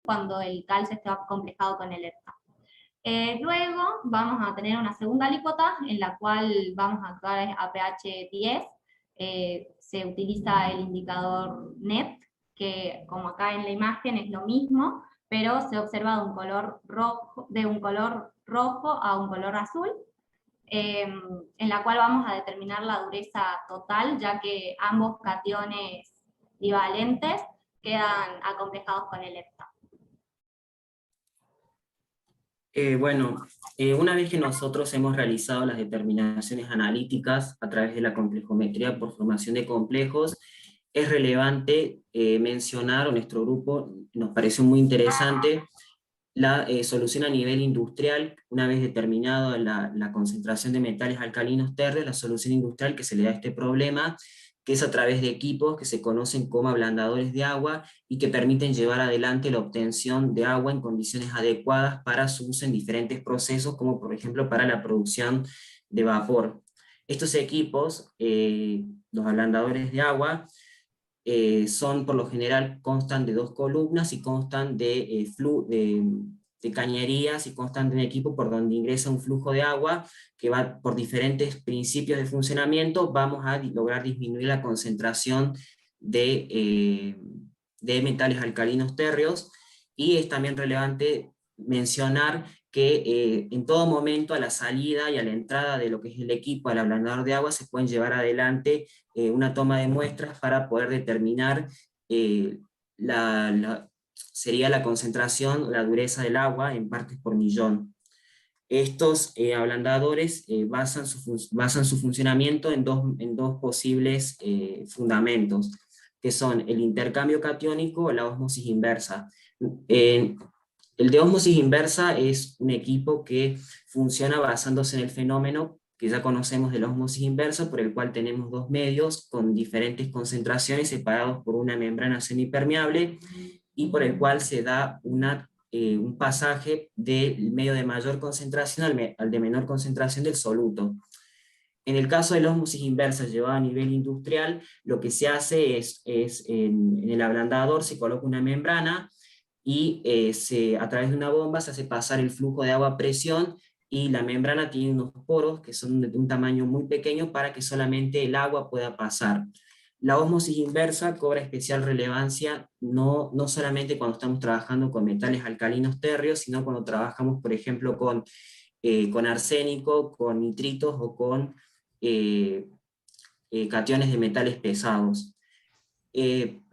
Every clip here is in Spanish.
cuando el calcio está complejado con el EPTA. Luego vamos a tener una segunda alícuota en la cual vamos a actuar a pH 10. Se utiliza el indicador NET, que como acá en la imagen es lo mismo, pero se observa de un color rojo a un color azul, en la cual vamos a determinar la dureza total, ya que ambos cationes bivalentes quedan acomplejados con el EPTA. Una vez que nosotros hemos realizado las determinaciones analíticas a través de la complejometría por formación de complejos, es relevante mencionar, o nuestro grupo nos pareció muy interesante, la solución a nivel industrial. Una vez determinada la concentración de metales alcalinos térreos, la solución industrial que se le da a este problema, que es a través de equipos que se conocen como ablandadores de agua y que permiten llevar adelante la obtención de agua en condiciones adecuadas para su uso en diferentes procesos, como por ejemplo para la producción de vapor. Estos equipos, los ablandadores de agua, por lo general constan de 2 columnas y constan de cañerías, y constan de un equipo por donde ingresa un flujo de agua que va por diferentes principios de funcionamiento. Vamos a lograr disminuir la concentración de metales alcalinos térreos, y es también relevante mencionar que en todo momento a la salida y a la entrada de lo que es el equipo, al ablandador de agua, se pueden llevar adelante una toma de muestras para poder determinar sería la concentración, la dureza del agua en partes por millón. Estos ablandadores basan su funcionamiento en dos posibles fundamentos, que son el intercambio catiónico o la ósmosis inversa. El de ósmosis inversa es un equipo que funciona basándose en el fenómeno que ya conocemos de la ósmosis inversa, por el cual tenemos dos medios con diferentes concentraciones separados por una membrana semipermeable, y por el cual se da un pasaje del medio de mayor concentración al de menor concentración del soluto. En el caso de la ósmosis inversa llevada a nivel industrial, lo que se hace es en el ablandador se coloca una membrana, y a través de una bomba se hace pasar el flujo de agua a presión, y la membrana tiene unos poros que son de un tamaño muy pequeño para que solamente el agua pueda pasar. La ósmosis inversa cobra especial relevancia no solamente cuando estamos trabajando con metales alcalinos térreos, sino cuando trabajamos, por ejemplo, con arsénico, con nitritos o con cationes de metales pesados.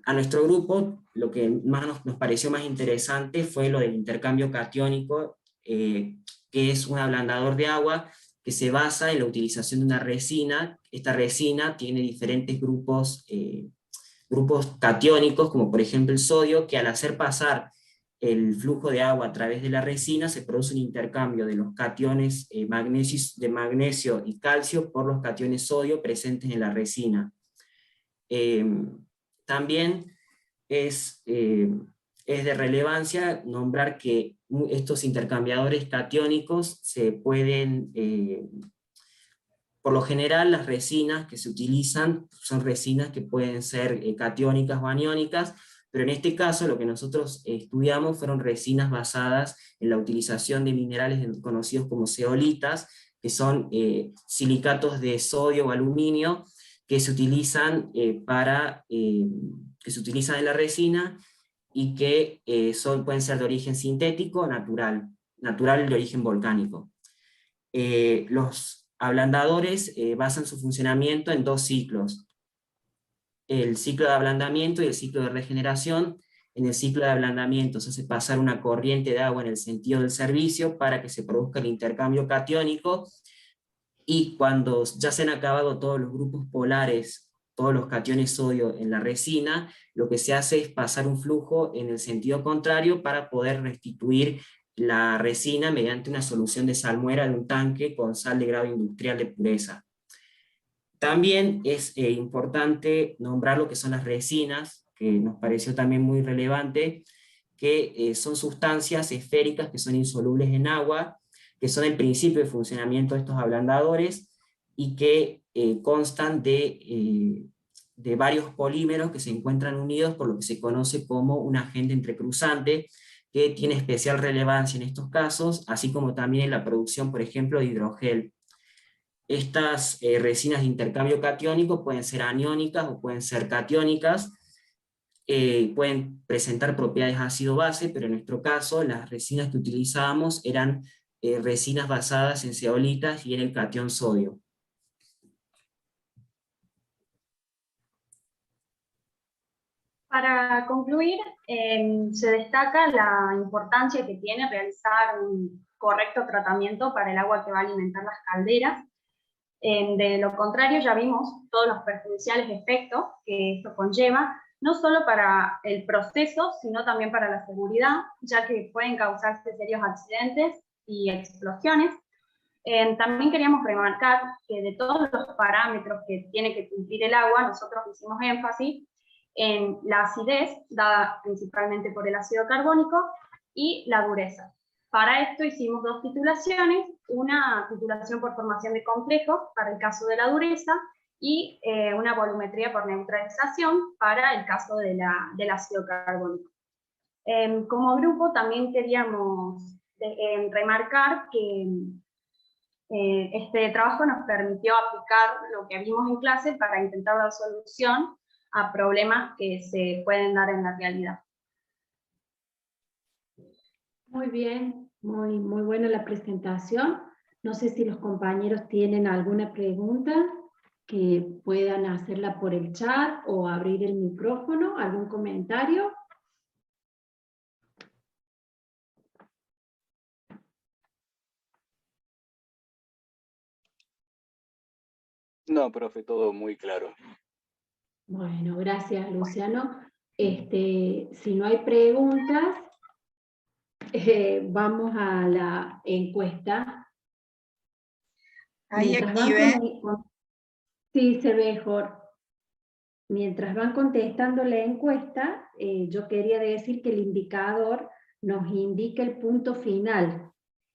A nuestro grupo lo que más nos pareció más interesante fue lo del intercambio catiónico, que es un ablandador de agua que se basa en la utilización de una resina. Esta resina tiene diferentes grupos catiónicos, como por ejemplo el sodio, que al hacer pasar el flujo de agua a través de la resina se produce un intercambio de los cationes de magnesio y calcio por los cationes sodio presentes en la resina. También es de relevancia nombrar que estos intercambiadores catiónicos se pueden, por lo general las resinas que se utilizan son resinas que pueden ser catiónicas o aniónicas, pero en este caso lo que nosotros estudiamos fueron resinas basadas en la utilización de minerales conocidos como zeolitas, que son silicatos de sodio o aluminio, que se utilizan que se utilizan en la resina, y que pueden ser de origen sintético o natural de origen volcánico. Los ablandadores basan su funcionamiento en dos ciclos: el ciclo de ablandamiento y el ciclo de regeneración. En el ciclo de ablandamiento se hace pasar una corriente de agua en el sentido del servicio para que se produzca el intercambio catiónico, y cuando ya se han acabado todos los grupos polares, todos los cationes sodio en la resina, lo que se hace es pasar un flujo en el sentido contrario para poder restituir la resina mediante una solución de salmuera de un tanque con sal de grado industrial de pureza. También es importante nombrar lo que son las resinas, que nos pareció también muy relevante, que son sustancias esféricas que son insolubles en agua, que son el principio de funcionamiento de estos ablandadores, y que constan de varios polímeros que se encuentran unidos por lo que se conoce como un agente entrecruzante, que tiene especial relevancia en estos casos, así como también en la producción, por ejemplo, de hidrogel. Estas resinas de intercambio catiónico pueden ser aniónicas o pueden ser catiónicas, pueden presentar propiedades ácido-base, pero en nuestro caso las resinas que utilizábamos eran resinas basadas en zeolitas y en el catión sodio. Para concluir, se destaca la importancia que tiene realizar un correcto tratamiento para el agua que va a alimentar las calderas. De lo contrario, ya vimos todos los perjudiciales efectos que esto conlleva, no solo para el proceso, sino también para la seguridad, ya que pueden causarse serios accidentes y explosiones. También queríamos remarcar que de todos los parámetros que tiene que cumplir el agua, nosotros hicimos énfasis en la acidez, dada principalmente por el ácido carbónico, y la dureza. Para esto hicimos dos titulaciones, una titulación por formación de complejos para el caso de la dureza, y una volumetría por neutralización para el caso del ácido carbónico. Como grupo también queríamos remarcar que este trabajo nos permitió aplicar lo que vimos en clase para intentar dar solución a problemas que se pueden dar en la realidad. Muy bien, muy buena la presentación. No sé si los compañeros tienen alguna pregunta que puedan hacerla por el chat o abrir el micrófono, algún comentario. No, profe, todo muy claro. Bueno, gracias, Luciano. Si no hay preguntas, vamos a la encuesta. Ahí Mientras activé. Sí, se ve, Jorge. Mientras van contestando la encuesta, yo quería decir que el indicador nos indica el punto final.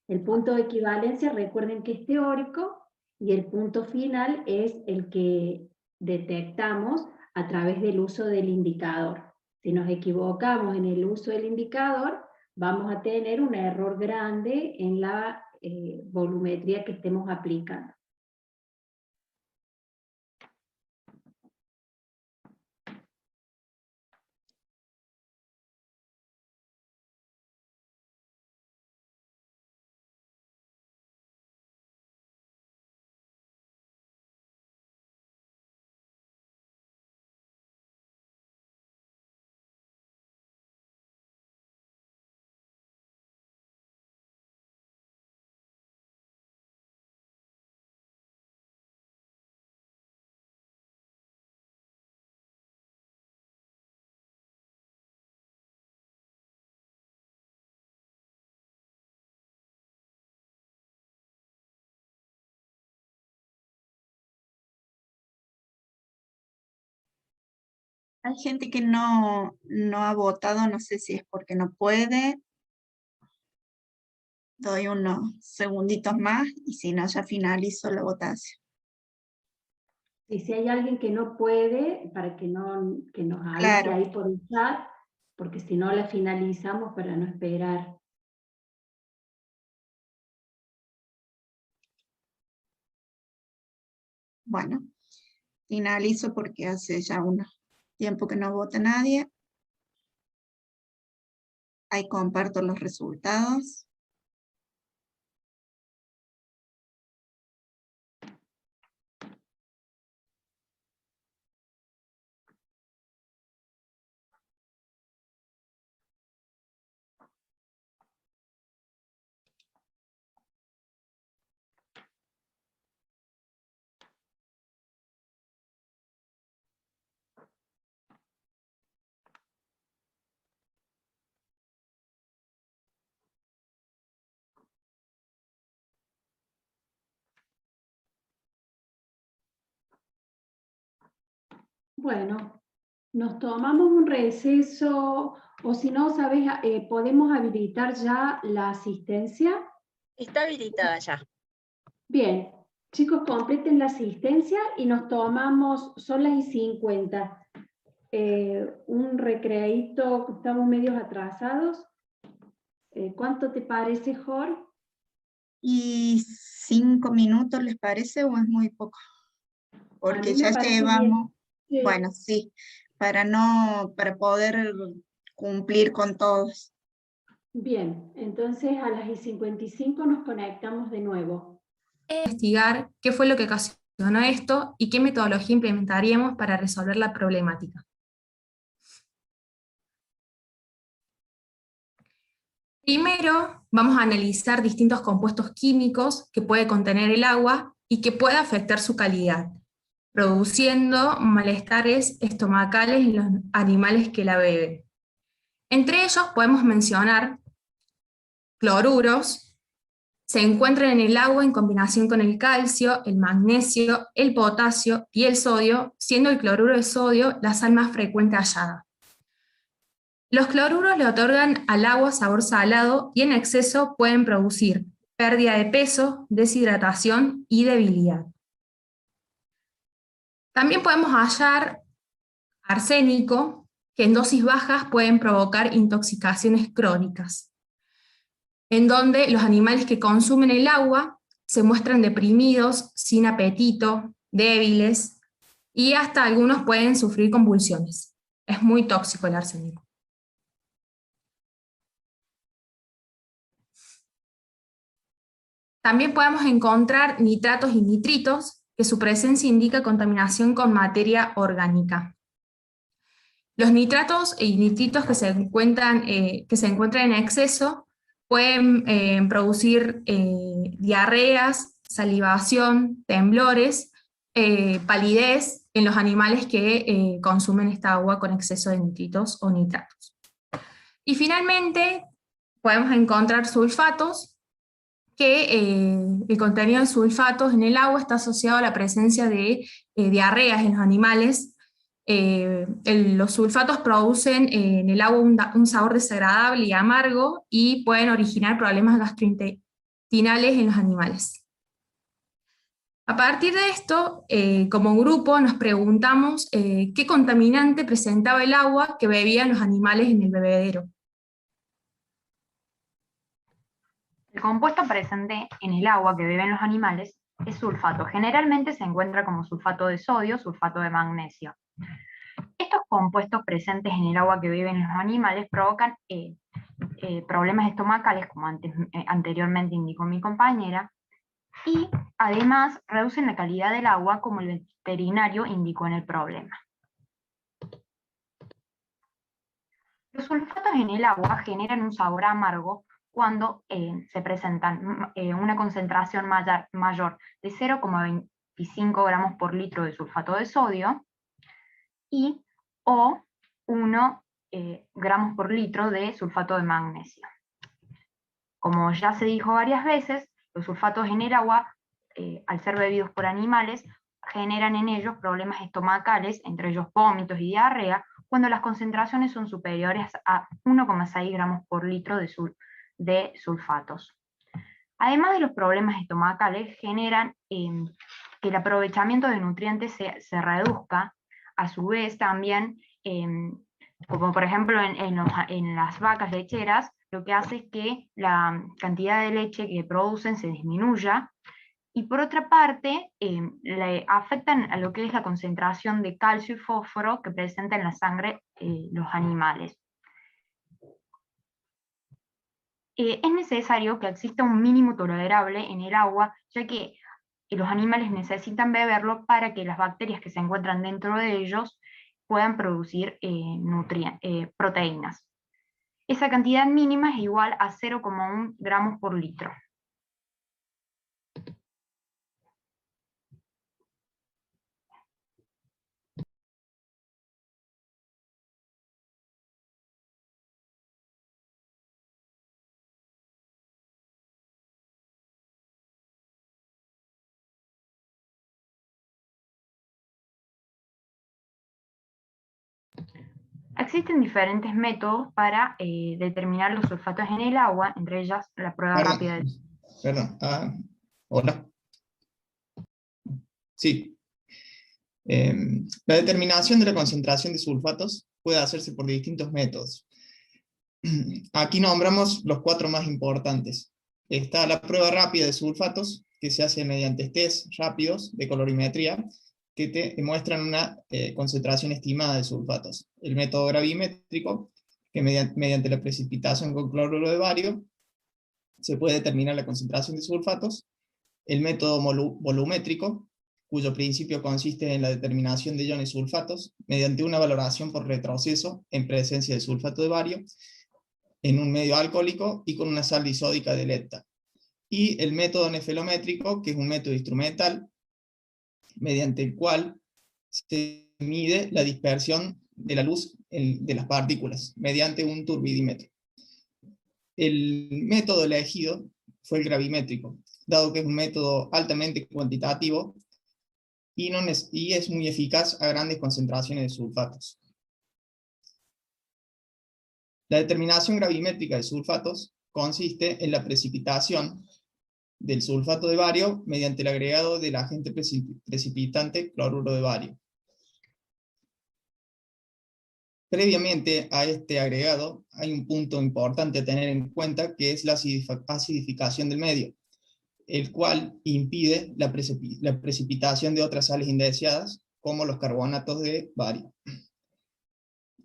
El punto de equivalencia, recuerden que es teórico, y el punto final es el que detectamos a través del uso del indicador. Si nos equivocamos en el uso del indicador, vamos a tener un error grande en la volumetría que estemos aplicando. Hay gente que no ha votado, no sé si es porque no puede. Doy unos segunditos más y si no, ya finalizo la votación. Y si hay alguien que no puede, para que nos avise Claro. ahí por el chat, porque si no la finalizamos para no esperar. Bueno, finalizo porque hace ya un tiempo que no vota nadie. Ahí comparto los resultados. Bueno, nos tomamos un receso, o si no, ¿sabes? ¿Podemos habilitar ya la asistencia? Está habilitada ya. Bien, chicos, completen la asistencia y nos tomamos, son las 50. Un recreíto, estamos medios atrasados. ¿Cuánto te parece, Jorge? ¿Y 5 minutos les parece o es muy poco? Porque A mí me ya parece llevamos, bien. bueno, sí, para poder cumplir con todos. Bien, entonces a las 55 nos conectamos de nuevo. Investigar qué fue lo que ocasionó esto y qué metodología implementaríamos para resolver la problemática. Primero, vamos a analizar distintos compuestos químicos que puede contener el agua y que puede afectar su calidad, produciendo malestares estomacales en los animales que la beben. Entre ellos podemos mencionar cloruros. Se encuentran en el agua en combinación con el calcio, el magnesio, el potasio y el sodio, siendo el cloruro de sodio la sal más frecuente hallada. Los cloruros le otorgan al agua sabor salado y en exceso pueden producir pérdida de peso, deshidratación y debilidad. También podemos hallar arsénico, que en dosis bajas pueden provocar intoxicaciones crónicas, en donde los animales que consumen el agua se muestran deprimidos, sin apetito, débiles, y hasta algunos pueden sufrir convulsiones. Es muy tóxico el arsénico. También podemos encontrar nitratos y nitritos, que su presencia indica contaminación con materia orgánica. Los nitratos y nitritos que se encuentran en exceso pueden producir diarreas, salivación, temblores, palidez en los animales que consumen esta agua con exceso de nitritos o nitratos. Y finalmente podemos encontrar sulfatos, que el contenido de sulfatos en el agua está asociado a la presencia de diarreas en los animales. Los sulfatos producen en el agua un sabor desagradable y amargo y pueden originar problemas gastrointestinales en los animales. A partir de esto, como grupo nos preguntamos qué contaminante presentaba el agua que bebían los animales en el bebedero. El compuesto presente en el agua que beben los animales es sulfato. Generalmente se encuentra como sulfato de sodio, sulfato de magnesio. Estos compuestos presentes en el agua que beben los animales provocan problemas estomacales, como anteriormente indicó mi compañera, y además reducen la calidad del agua, como el veterinario indicó en el problema. Los sulfatos en el agua generan un sabor amargo cuando se presentan una concentración mayor de 0,25 gramos por litro de sulfato de sodio o 1 gramos por litro de sulfato de magnesio. Como ya se dijo varias veces, los sulfatos en el agua, al ser bebidos por animales, generan en ellos problemas estomacales, entre ellos vómitos y diarrea, cuando las concentraciones son superiores a 1,6 gramos por litro de sulfatos. Además de los problemas estomacales, generan que el aprovechamiento de nutrientes se reduzca. A su vez también, como por ejemplo en las vacas lecheras, lo que hace es que la cantidad de leche que producen se disminuya, y por otra parte, le afectan a lo que es la concentración de calcio y fósforo que presenta en la sangre los animales. Es necesario que exista un mínimo tolerable en el agua, ya que los animales necesitan beberlo para que las bacterias que se encuentran dentro de ellos puedan producir proteínas. Esa cantidad mínima es igual a 0,1 gramos por litro. Existen diferentes métodos para determinar los sulfatos en el agua, entre ellas la prueba rápida de... Perdón, hola. Sí. La determinación de la concentración de sulfatos puede hacerse por distintos métodos. Aquí nombramos los 4 más importantes. Está la prueba rápida de sulfatos, que se hace mediante test rápidos de colorimetría, que te muestran una concentración estimada de sulfatos. El método gravimétrico, que mediante la precipitación con cloruro de bario, se puede determinar la concentración de sulfatos. El método volumétrico, cuyo principio consiste en la determinación de iones sulfatos, mediante una valoración por retroceso en presencia de sulfato de bario, en un medio alcohólico y con una sal disódica de lepta. Y el método nefelométrico, que es un método instrumental, mediante el cual se mide la dispersión de la luz de las partículas, mediante un turbidímetro. El método elegido fue el gravimétrico, dado que es un método altamente cuantitativo y es muy eficaz a grandes concentraciones de sulfatos. La determinación gravimétrica de sulfatos consiste en la precipitación del sulfato de bario mediante el agregado del agente precipitante cloruro de bario. Previamente a este agregado hay un punto importante a tener en cuenta, que es la acidificación del medio, el cual impide la precipitación de otras sales indeseadas, como los carbonatos de bario.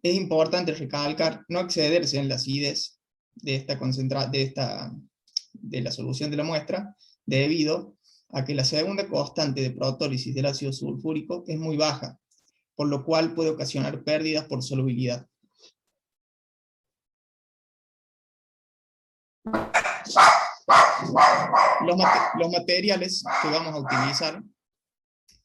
Es importante recalcar no excederse en la acidez de la solución de la muestra, debido a que la segunda constante de protólisis del ácido sulfúrico es muy baja, por lo cual puede ocasionar pérdidas por solubilidad. Los materiales que vamos a utilizar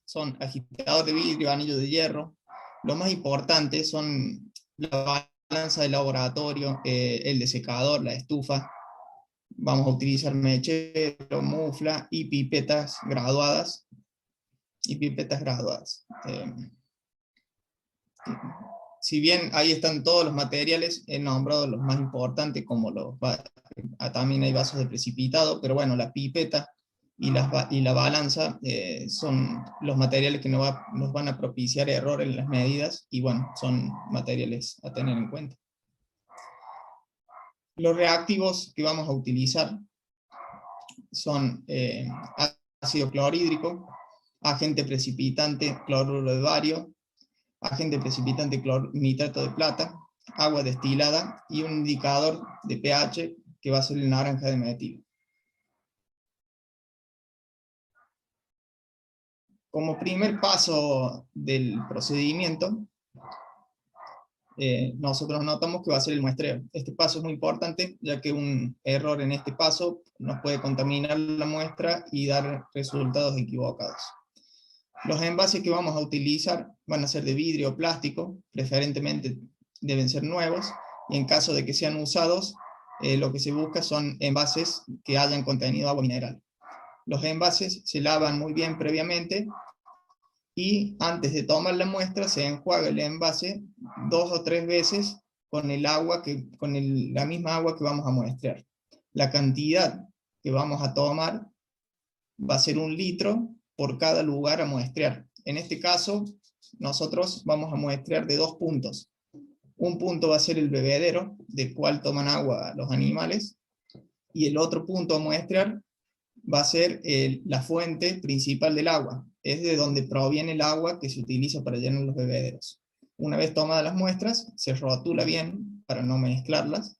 son agitador de vidrio, anillo de hierro. Lo más importante son la balanza de laboratorio, el desecador, la estufa. Vamos a utilizar mechero, mufla y pipetas graduadas. Si bien ahí están todos los materiales, he nombrado los más importantes, como también hay vasos de precipitado, pero bueno, la pipeta y la balanza son los materiales que nos van a propiciar error en las medidas, y bueno, son materiales a tener en cuenta. Los reactivos que vamos a utilizar son ácido clorhídrico, agente precipitante cloruro de bario, agente precipitante nitrato de plata, agua destilada y un indicador de pH que va a ser el naranja de metilo. Como primer paso del procedimiento, nosotros notamos que va a ser el muestreo. Este paso es muy importante, ya que un error en este paso nos puede contaminar la muestra y dar resultados equivocados. Los envases que vamos a utilizar van a ser de vidrio o plástico, preferentemente deben ser nuevos, y en caso de que sean usados, lo que se busca son envases que hayan contenido agua mineral. Los envases se lavan muy bien previamente, y antes de tomar la muestra se enjuaga el envase 2 o 3 veces con la misma agua que vamos a muestrear. La cantidad que vamos a tomar va a ser 1 litro por cada lugar a muestrear. En este caso, nosotros vamos a muestrear de 2 puntos. Un punto va a ser el bebedero, del cual toman agua los animales, y el otro punto a muestrear va a ser la fuente principal del agua. Es de donde proviene el agua que se utiliza para llenar los bebederos. Una vez tomadas las muestras, se rotula bien para no mezclarlas,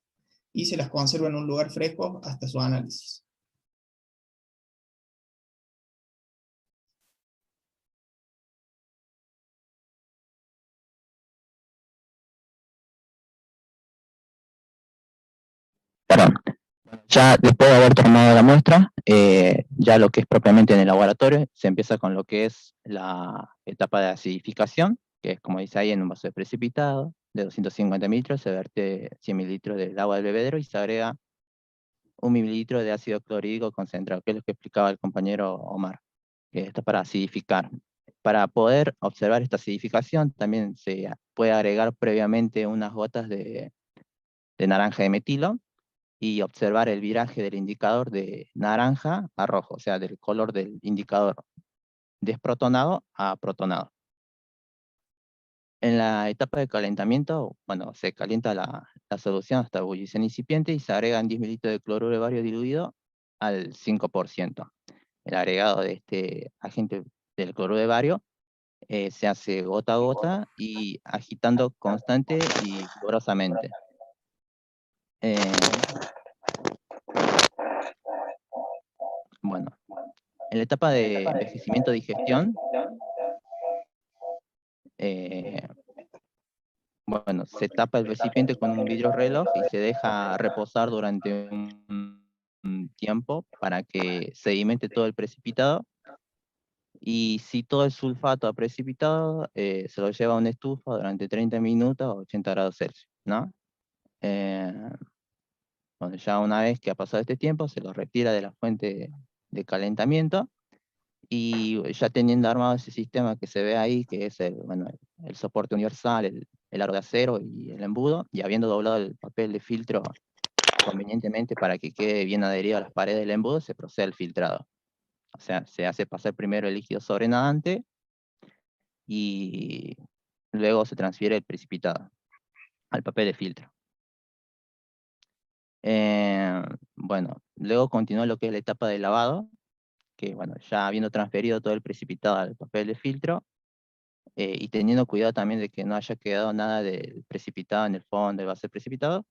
y se las conserva en un lugar fresco hasta su análisis. Perdón. Ya después de haber tomado la muestra, ya lo que es propiamente en el laboratorio, se empieza con lo que es la etapa de acidificación, que es como dice ahí, en un vaso de precipitado de 250 mililitros, se vierte 100 mililitros del agua del bebedero y se agrega 1 mililitro de ácido clorhídrico concentrado, que es lo que explicaba el compañero Omar, que está para acidificar. Para poder observar esta acidificación, también se puede agregar previamente unas gotas de naranja de metilo, y observar el viraje del indicador de naranja a rojo, o sea, del color del indicador desprotonado a protonado. En la etapa de calentamiento, bueno, se calienta la solución hasta ebullición incipiente y se agregan 10 mililitros de cloruro de bario diluido al 5%. El agregado de este agente del cloruro de bario se hace gota a gota y agitando constante y vigorosamente. Bueno, en la etapa de envejecimiento de digestión, bueno, se tapa el recipiente con un vidrio reloj y se deja reposar durante un tiempo para que sedimente todo el precipitado. Y si todo el sulfato ha precipitado, se lo lleva a una estufa durante 30 minutos a 80 grados Celsius, ¿no? Bueno, ya una vez que ha pasado este tiempo, se lo retira de la fuente de calentamiento, y ya teniendo armado ese sistema que se ve ahí, que es el soporte universal, el aro de acero y el embudo, y habiendo doblado el papel de filtro convenientemente para que quede bien adherido a las paredes del embudo, se procede al filtrado. O sea, se hace pasar primero el líquido sobrenadante y luego se transfiere el precipitado al papel de filtro. Bueno, luego continúa lo que es la etapa de lavado, que bueno, ya habiendo transferido todo el precipitado al papel de filtro, y teniendo cuidado también de que no haya quedado nada del precipitado en el fondo del vaso de precipitado,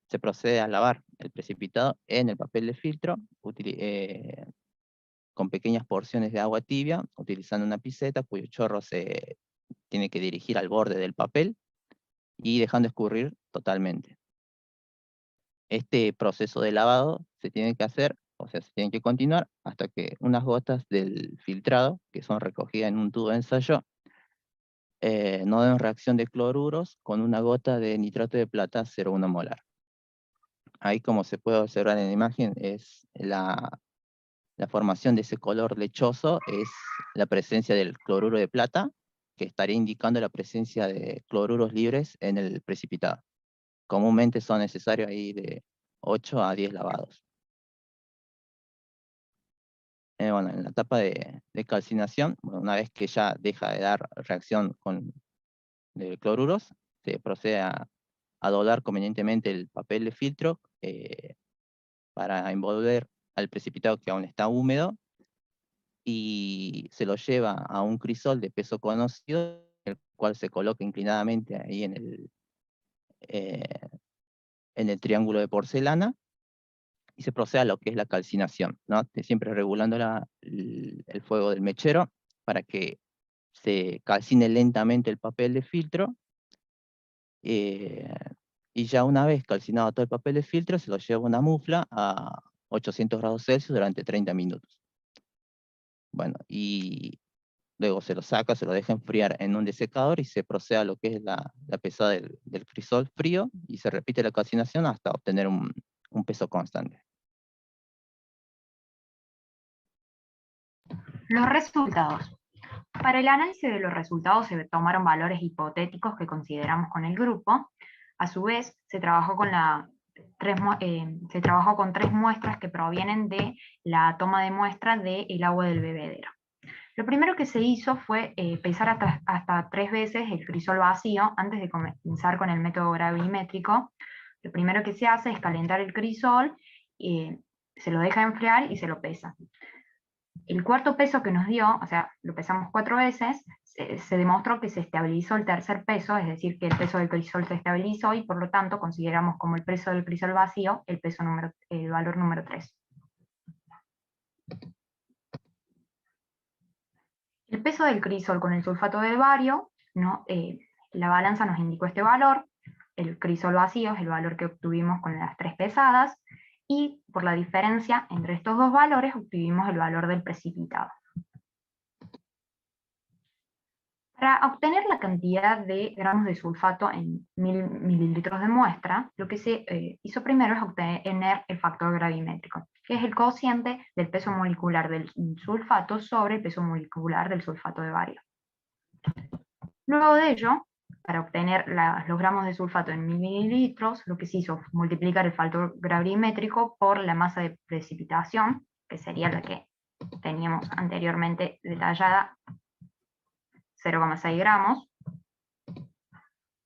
se procede a lavar el precipitado en el papel de filtro, con pequeñas porciones de agua tibia, utilizando una piseta cuyo chorro se tiene que dirigir al borde del papel y dejando escurrir totalmente. Este proceso de lavado se tiene que hacer, o sea, se tiene que continuar hasta que unas gotas del filtrado, que son recogidas en un tubo de ensayo, no den reacción de cloruros con una gota de nitrato de plata 0,1 molar. Ahí, como se puede observar en la imagen, es la formación de ese color lechoso, es la presencia del cloruro de plata, que estaría indicando la presencia de cloruros libres en el precipitado. Comúnmente son necesarios ahí de 8 a 10 lavados. Bueno, en la etapa de calcinación, bueno, una vez que ya deja de dar reacción de cloruros, se procede a doblar convenientemente el papel de filtro para envolver al precipitado que aún está húmedo, y se lo lleva a un crisol de peso conocido, el cual se coloca inclinadamente ahí en el triángulo de porcelana, y se procede a lo que es la calcinación, ¿no? Siempre regulando el fuego del mechero para que se calcine lentamente el papel de filtro, y ya una vez calcinado todo el papel de filtro, se lo lleva a una mufla a 800 grados Celsius durante 30 minutos. Bueno, y luego se lo saca, se lo deja enfriar en un desecador y se procede a lo que es la pesada del crisol frío, y se repite la calcinación hasta obtener un peso constante. Los resultados. Para el análisis de los resultados se tomaron valores hipotéticos que consideramos con el grupo. A su vez, se trabajó con tres muestras que provienen de la toma de muestras del agua del bebedero. Lo primero que se hizo fue pesar hasta 3 veces el crisol vacío antes de comenzar con el método gravimétrico. Lo primero que se hace es calentar el crisol, se lo deja enfriar y se lo pesa. El cuarto peso que nos dio, o sea, lo pesamos 4 veces, se demostró que se estabilizó el tercer peso, es decir, que el peso del crisol se estabilizó, y por lo tanto consideramos como el peso del crisol vacío el valor número 3. El peso del crisol con el sulfato de bario, ¿no? La balanza nos indicó este valor, el crisol vacío es el valor que obtuvimos con las 3 pesadas, y por la diferencia entre estos dos valores obtuvimos el valor del precipitado. Para obtener la cantidad de gramos de sulfato en 1000 mililitros de muestra, lo que se hizo primero es obtener el factor gravimétrico, que es el cociente del peso molecular del sulfato sobre el peso molecular del sulfato de bario. Luego de ello, para obtener los gramos de sulfato en 1000 mililitros, lo que se hizo fue multiplicar el factor gravimétrico por la masa de precipitación, que sería la que teníamos anteriormente detallada, 0,6 gramos,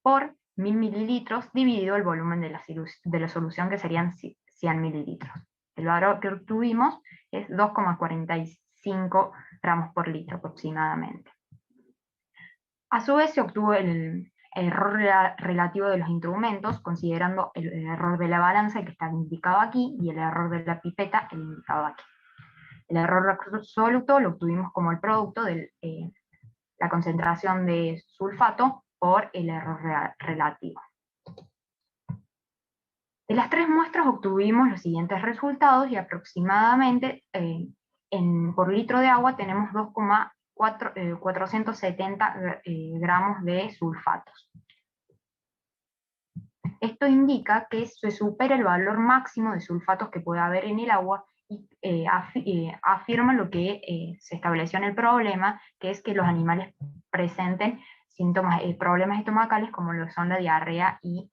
por 1000 mililitros dividido el volumen de la solución, que serían 100 mililitros. El valor que obtuvimos es 2,45 gramos por litro aproximadamente. A su vez se obtuvo el error relativo de los instrumentos, considerando el error de la balanza, que está indicado aquí, y el error de la pipeta, el indicado aquí. El error absoluto lo obtuvimos como el producto de la concentración de sulfato por el error relativo. De las 3 muestras obtuvimos los siguientes resultados, y aproximadamente por litro de agua tenemos 470 gramos de sulfatos. Esto indica que se supera el valor máximo de sulfatos que puede haber en el agua, y afirma lo que se estableció en el problema, que es que los animales presenten síntomas, problemas estomacales, como lo son la diarrea y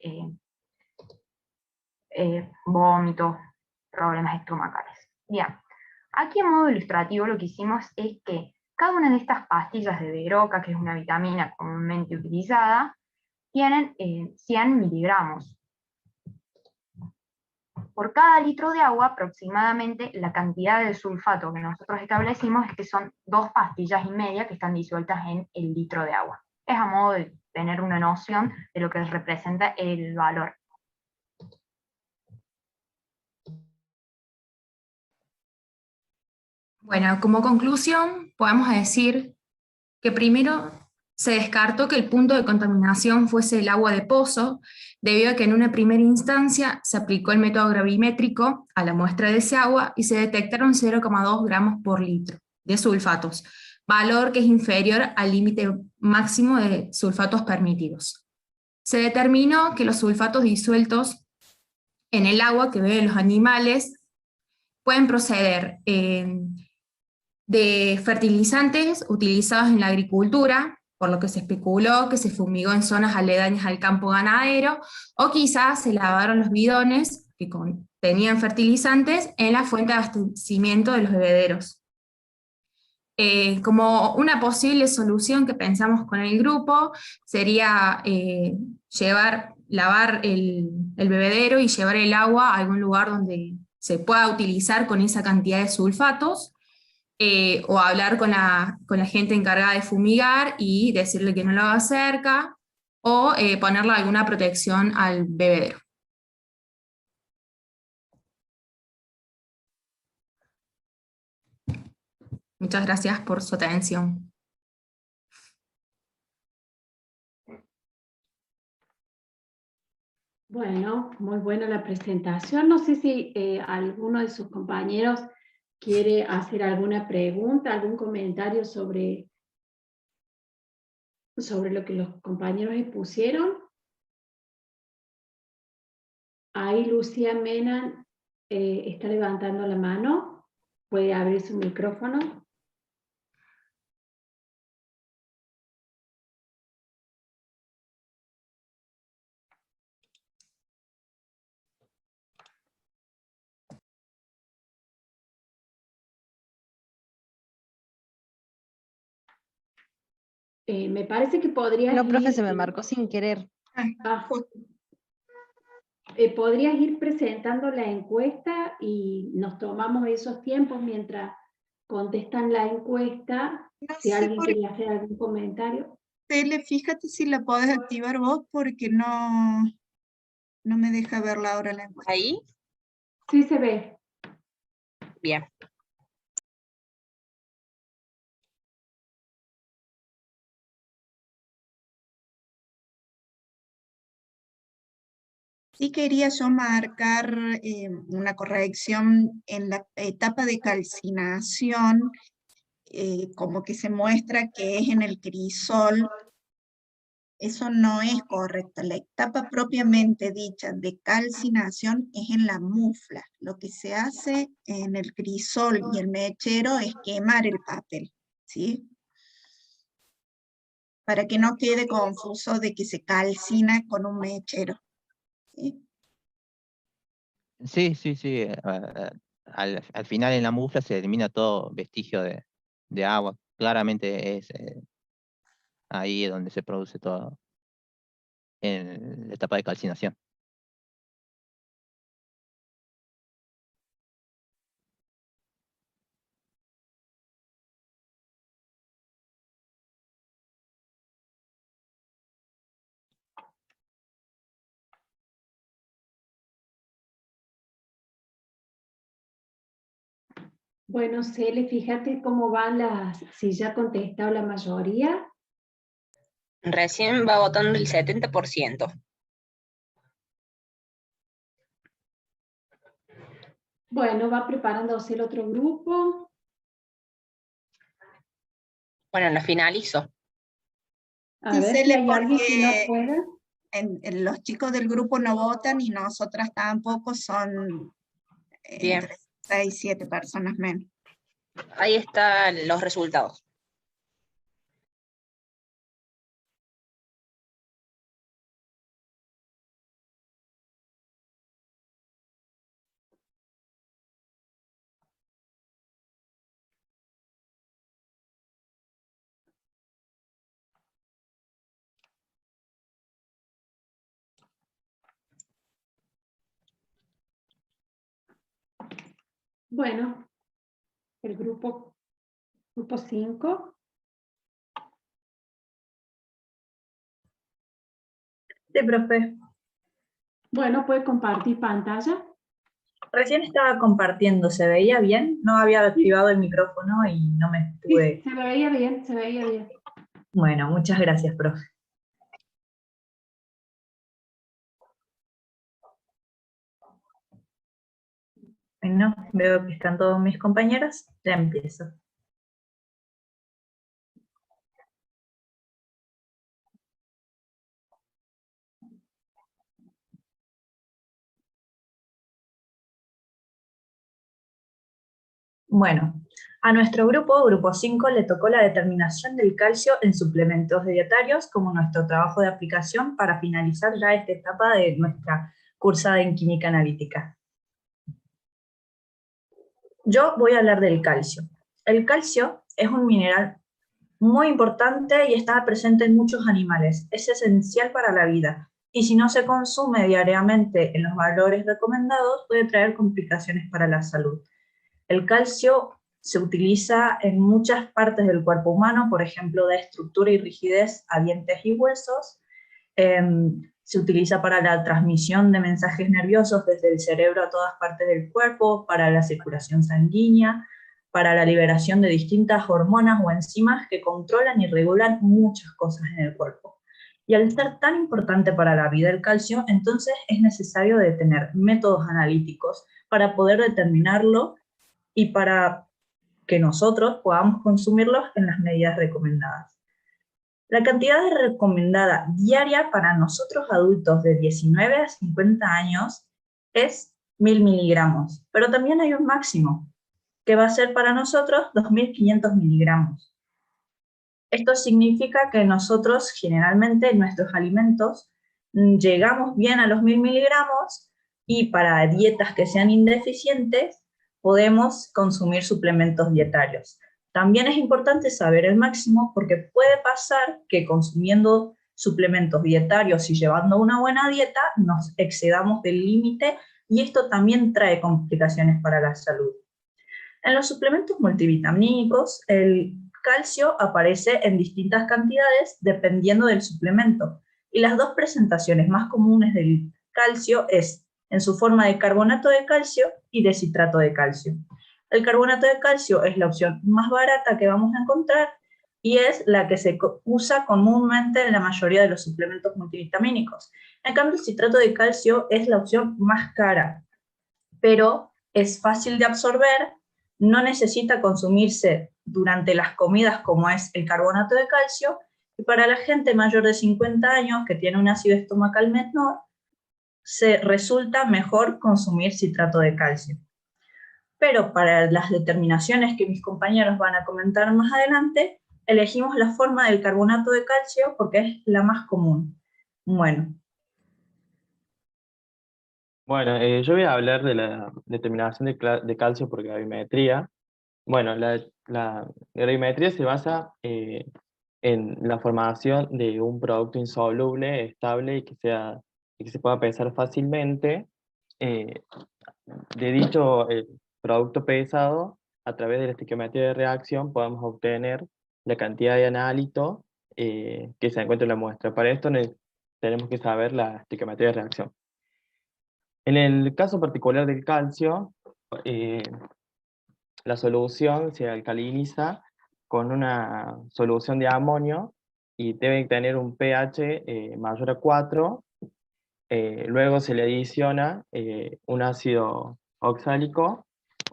vómitos, problemas estomacales. Bien, aquí en modo ilustrativo lo que hicimos es que cada una de estas pastillas de Beroca, que es una vitamina comúnmente utilizada, tienen 100 miligramos. Por cada litro de agua, aproximadamente la cantidad de sulfato que nosotros establecimos es que son 2 pastillas y media que están disueltas en el litro de agua. Es a modo de tener una noción de lo que representa el valor. Bueno, como conclusión, podemos decir que primero se descartó que el punto de contaminación fuese el agua de pozo, debido a que en una primera instancia se aplicó el método gravimétrico a la muestra de ese agua y se detectaron 0,2 gramos por litro de sulfatos, valor que es inferior al límite máximo de sulfatos permitidos. Se determinó que los sulfatos disueltos en el agua que beben los animales pueden proceder de fertilizantes utilizados en la agricultura, por lo que se especuló que se fumigó en zonas aledañas al campo ganadero, o quizás se lavaron los bidones que contenían fertilizantes en la fuente de abastecimiento de los bebederos. Como una posible solución que pensamos con el grupo, sería lavar el bebedero y llevar el agua a algún lugar donde se pueda utilizar con esa cantidad de sulfatos, o hablar con la gente encargada de fumigar y decirle que no lo haga cerca, o ponerle alguna protección al bebedero. Muchas gracias por su atención. Bueno, muy buena la presentación. No sé si alguno de sus compañeros quiere hacer alguna pregunta, algún comentario sobre lo que los compañeros expusieron. Ahí Lucía Mena está levantando la mano. Puede abrir su micrófono. Me parece que podrías No, profe, ir... se me marcó sin querer. Podrías ir presentando la encuesta y nos tomamos esos tiempos mientras contestan la encuesta. No Si sé alguien por quería hacer algún comentario. Tele, fíjate si la podés activar vos porque no me deja verla ahora la encuesta. ¿Ahí? Sí se ve. Bien. Sí quería yo marcar una corrección en la etapa de calcinación, como que se muestra que es en el crisol. Eso no es correcto. La etapa propiamente dicha de calcinación es en la mufla. Lo que se hace en el crisol y el mechero es quemar el papel, ¿sí? Para que no quede confuso de que se calcina con un mechero. ¿Sí? Sí. Al final en la mufla se elimina todo vestigio de agua. Claramente es ahí donde se produce todo. en la etapa de calcinación. Bueno, Cele, fíjate cómo van si ya ha contestado la mayoría. Recién va votando el 70%. Bueno, va preparándose el otro grupo. Bueno, lo finalizo. A Sí, ver si Cele, hay alguien que no porque pueda. los chicos del grupo no votan y nosotras tampoco, son Bien. entre 6, 7 personas menos. Ahí están los resultados. Bueno, el grupo 5. Sí, profe. Bueno, puede compartir pantalla. Recién estaba compartiendo, ¿se veía bien? No había activado el micrófono y no me estuve... Sí, se veía bien, se veía bien. Bueno, muchas gracias, profe. Bueno, veo que están todos mis compañeros. Ya empiezo. Bueno, a nuestro grupo 5, le tocó la determinación del calcio en suplementos dietarios como nuestro trabajo de aplicación para finalizar ya esta etapa de nuestra cursada en química analítica. Yo voy a hablar del calcio. El calcio es un mineral muy importante y está presente en muchos animales. Es esencial para la vida. Y si no se consume diariamente en los valores recomendados, puede traer complicaciones para la salud. El calcio se utiliza en muchas partes del cuerpo humano, por ejemplo, da estructura y rigidez a dientes y huesos. Se utiliza para la transmisión de mensajes nerviosos desde el cerebro a todas partes del cuerpo, para la circulación sanguínea, para la liberación de distintas hormonas o enzimas que controlan y regulan muchas cosas en el cuerpo. Y al ser tan importante para la vida el calcio, entonces es necesario de tener métodos analíticos para poder determinarlo y para que nosotros podamos consumirlos en las medidas recomendadas. La cantidad recomendada diaria para nosotros adultos de 19 a 50 años es 1000 miligramos, pero también hay un máximo, que va a ser para nosotros 2500 miligramos. Esto significa que nosotros generalmente en nuestros alimentos llegamos bien a los 1000 miligramos y para dietas que sean indeficientes podemos consumir suplementos dietarios. También es importante saber el máximo porque puede pasar que consumiendo suplementos dietarios y llevando una buena dieta nos excedamos del límite y esto también trae complicaciones para la salud. En los suplementos multivitamínicos, el calcio aparece en distintas cantidades dependiendo del suplemento. Y las dos presentaciones más comunes del calcio es en su forma de carbonato de calcio y de citrato de calcio. El carbonato de calcio es la opción más barata que vamos a encontrar y es la que se usa comúnmente en la mayoría de los suplementos multivitamínicos. En cambio, el citrato de calcio es la opción más cara, pero es fácil de absorber, no necesita consumirse durante las comidas como es el carbonato de calcio, y para la gente mayor de 50 años que tiene un ácido estomacal menor, se resulta mejor consumir citrato de calcio. Pero para las determinaciones que mis compañeros van a comentar más adelante, elegimos la forma del carbonato de calcio porque es la más común. Bueno, yo voy a hablar de la determinación de calcio por gravimetría. Bueno, la gravimetría se basa en la formación de un producto insoluble, estable y que se pueda pesar fácilmente. De dicho producto pesado, a través de la estequiometría de reacción podemos obtener la cantidad de analito que se encuentra en la muestra. Para esto tenemos que saber la estequiometría de reacción. En el caso particular del calcio, la solución se alcaliniza con una solución de amonio y debe tener un pH mayor a 4. Luego se le adiciona un ácido oxálico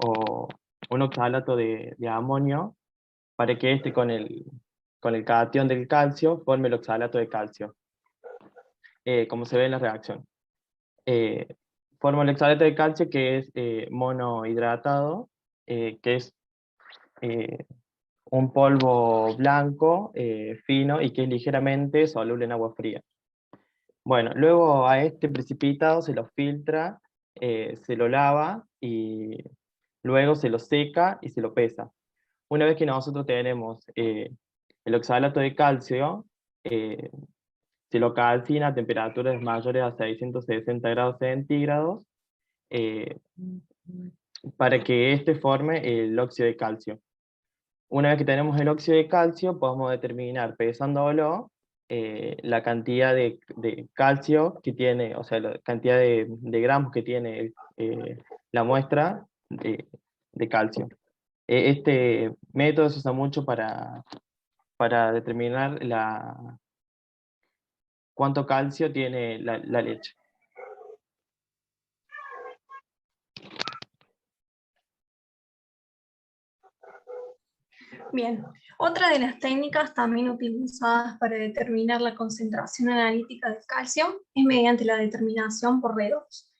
o un oxalato de amonio para que este con el catión del calcio forme el oxalato de calcio, como se ve en la reacción. Forma el oxalato de calcio que es monohidratado, que es un polvo blanco, fino y que es ligeramente soluble en agua fría. Bueno, luego a este precipitado se lo filtra, se lo lava y luego se lo seca y se lo pesa. Una vez que nosotros tenemos el oxalato de calcio, se lo calcina a temperaturas mayores a 660 grados centígrados para que este forme el óxido de calcio. Una vez que tenemos el óxido de calcio, podemos determinar, pesándolo, la cantidad de calcio que tiene, o sea, la cantidad de gramos que tiene la muestra de calcio. Este método se usa mucho para determinar cuánto calcio tiene la leche. Bien, otra de las técnicas también utilizadas para determinar la concentración analítica del calcio es mediante la determinación por redox.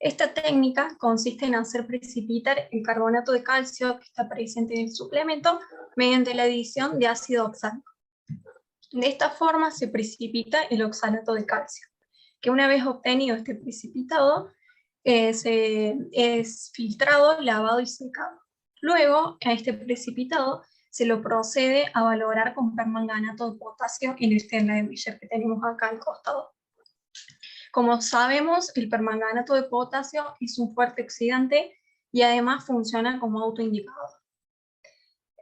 Esta técnica consiste en hacer precipitar el carbonato de calcio que está presente en el suplemento mediante la adición de ácido oxálico. De esta forma se precipita el oxalato de calcio, que una vez obtenido este precipitado, es filtrado, lavado y secado. Luego, a este precipitado se lo procede a valorar con permanganato de potasio en el Erlenmeyer que tenemos acá al costado. Como sabemos, el permanganato de potasio es un fuerte oxidante y además funciona como autoindicador.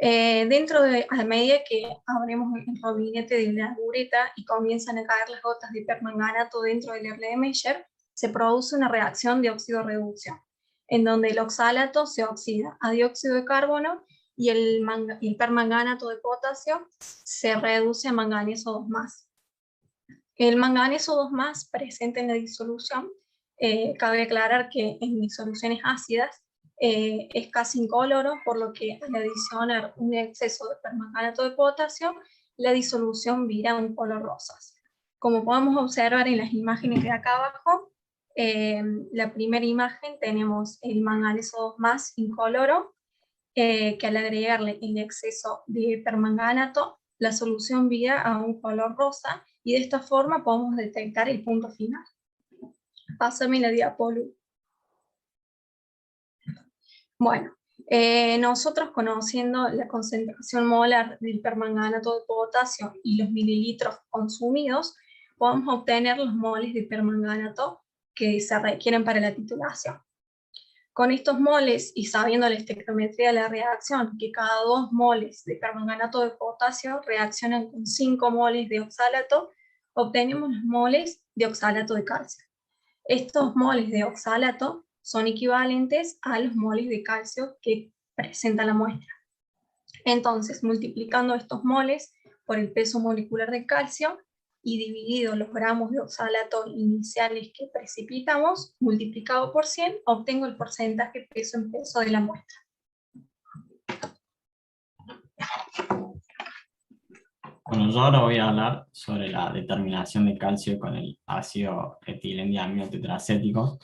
A medida que abrimos el robinete de la bureta y comienzan a caer las gotas de permanganato dentro del Erlenmeyer, se produce una reacción de óxido-reducción, en donde el oxalato se oxida a dióxido de carbono y el permanganato de potasio se reduce a manganeso 2+. El manganeso 2+ presente en la disolución, cabe aclarar que en disoluciones ácidas es casi incoloro, por lo que al adicionar un exceso de permanganato de potasio, la disolución vira a un color rosas. Como podemos observar en las imágenes de acá abajo, la primera imagen tenemos el manganeso 2+ incoloro, que al agregarle el exceso de permanganato, la solución vira a un color rosa y de esta forma podemos detectar el punto final. Pásame la diapolu. Bueno, nosotros conociendo la concentración molar del permanganato de potasio y los mililitros consumidos, podemos obtener los moles de permanganato que se requieren para la titulación. Con estos moles y sabiendo la estequiometría de la reacción, que cada 2 moles de permanganato de potasio reaccionan con 5 moles de oxalato, obtenemos los moles de oxalato de calcio. Estos moles de oxalato son equivalentes a los moles de calcio que presenta la muestra. Entonces, multiplicando estos moles por el peso molecular del calcio, y dividido los gramos de oxalato iniciales que precipitamos, multiplicado por 100, obtengo el porcentaje peso en peso de la muestra. Bueno, yo ahora voy a hablar sobre la determinación de calcio con el ácido etilendiamino tetracético.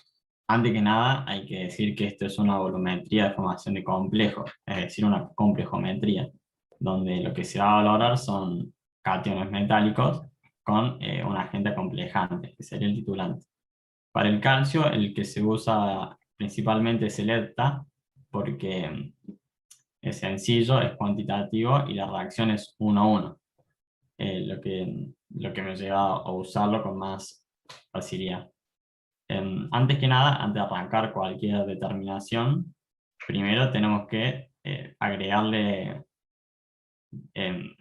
Antes que nada, hay que decir que esto es una volumetría de formación de complejos, es decir, una complejometría, donde lo que se va a valorar son cationes metálicos con un agente acomplejante, que sería el titulante. Para el calcio, el que se usa principalmente es el ETA, porque es sencillo, es cuantitativo y la reacción es 1:1. lo que me lleva a usarlo con más facilidad. Antes que nada, antes de arrancar cualquier determinación, primero tenemos que agregarle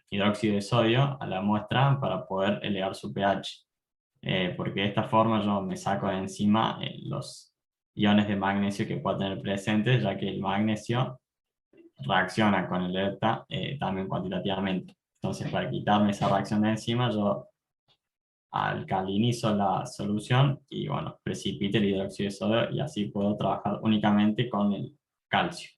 hidróxido de sodio a la muestra para poder elevar su pH. Porque de esta forma yo me saco de encima los iones de magnesio que pueda tener presentes, ya que el magnesio reacciona con el ETA también cuantitativamente. Entonces, para quitarme esa reacción de encima, yo alcalinizo la solución y bueno, precipite el hidróxido de sodio y así puedo trabajar únicamente con el calcio.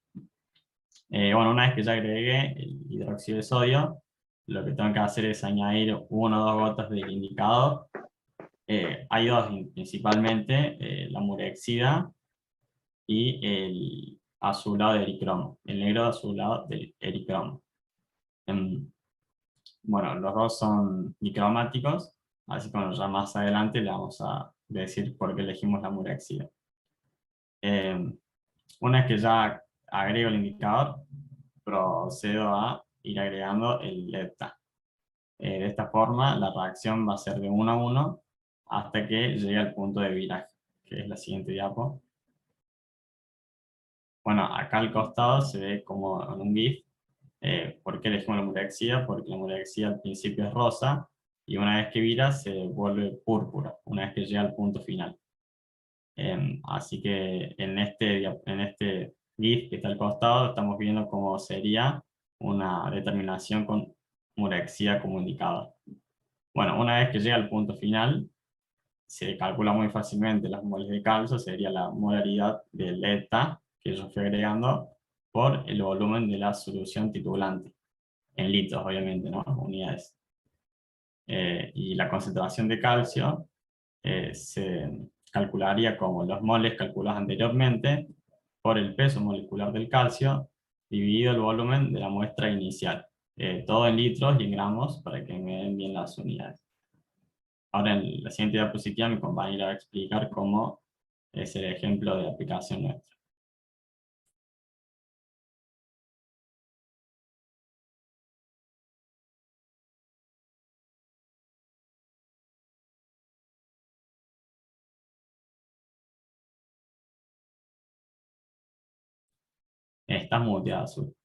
Bueno, una vez que ya agregué el hidróxido de sodio, lo que tengo que hacer es añadir 1 o 2 gotas del indicador. Hay dos principalmente, la murexida y el azulado de ericromo, el negro azulado de ericromo. Bueno, los dos son dicromáticos, así que bueno, ya más adelante le vamos a decir por qué elegimos la murexida. Una vez que ya agrego el indicador, procedo a ir agregando el ETA. De esta forma, la reacción va a ser de 1 a 1 hasta que llegue al punto de viraje, que es la siguiente diapo. Bueno, acá al costado se ve como en un GIF. ¿Por qué elegimos la murexida? Porque la murexida al principio es rosa y una vez que vira se vuelve púrpura, una vez que llega al punto final. Así que en este GIF que está al costado estamos viendo cómo sería una determinación con murexida como indicador. Bueno, una vez que llega al punto final, se calcula muy fácilmente las moles de calcio, sería la molaridad del ETA que yo fui agregando por el volumen de la solución titulante, en litros obviamente, ¿no? Unidades. Y la concentración de calcio se calcularía como los moles calculados anteriormente por el peso molecular del calcio dividido el volumen de la muestra inicial. Todo en litros y en gramos para que me den bien las unidades. Ahora en la siguiente diapositiva mi compañera va a explicar cómo es el ejemplo de aplicación nuestra. Estás muteada, Azul.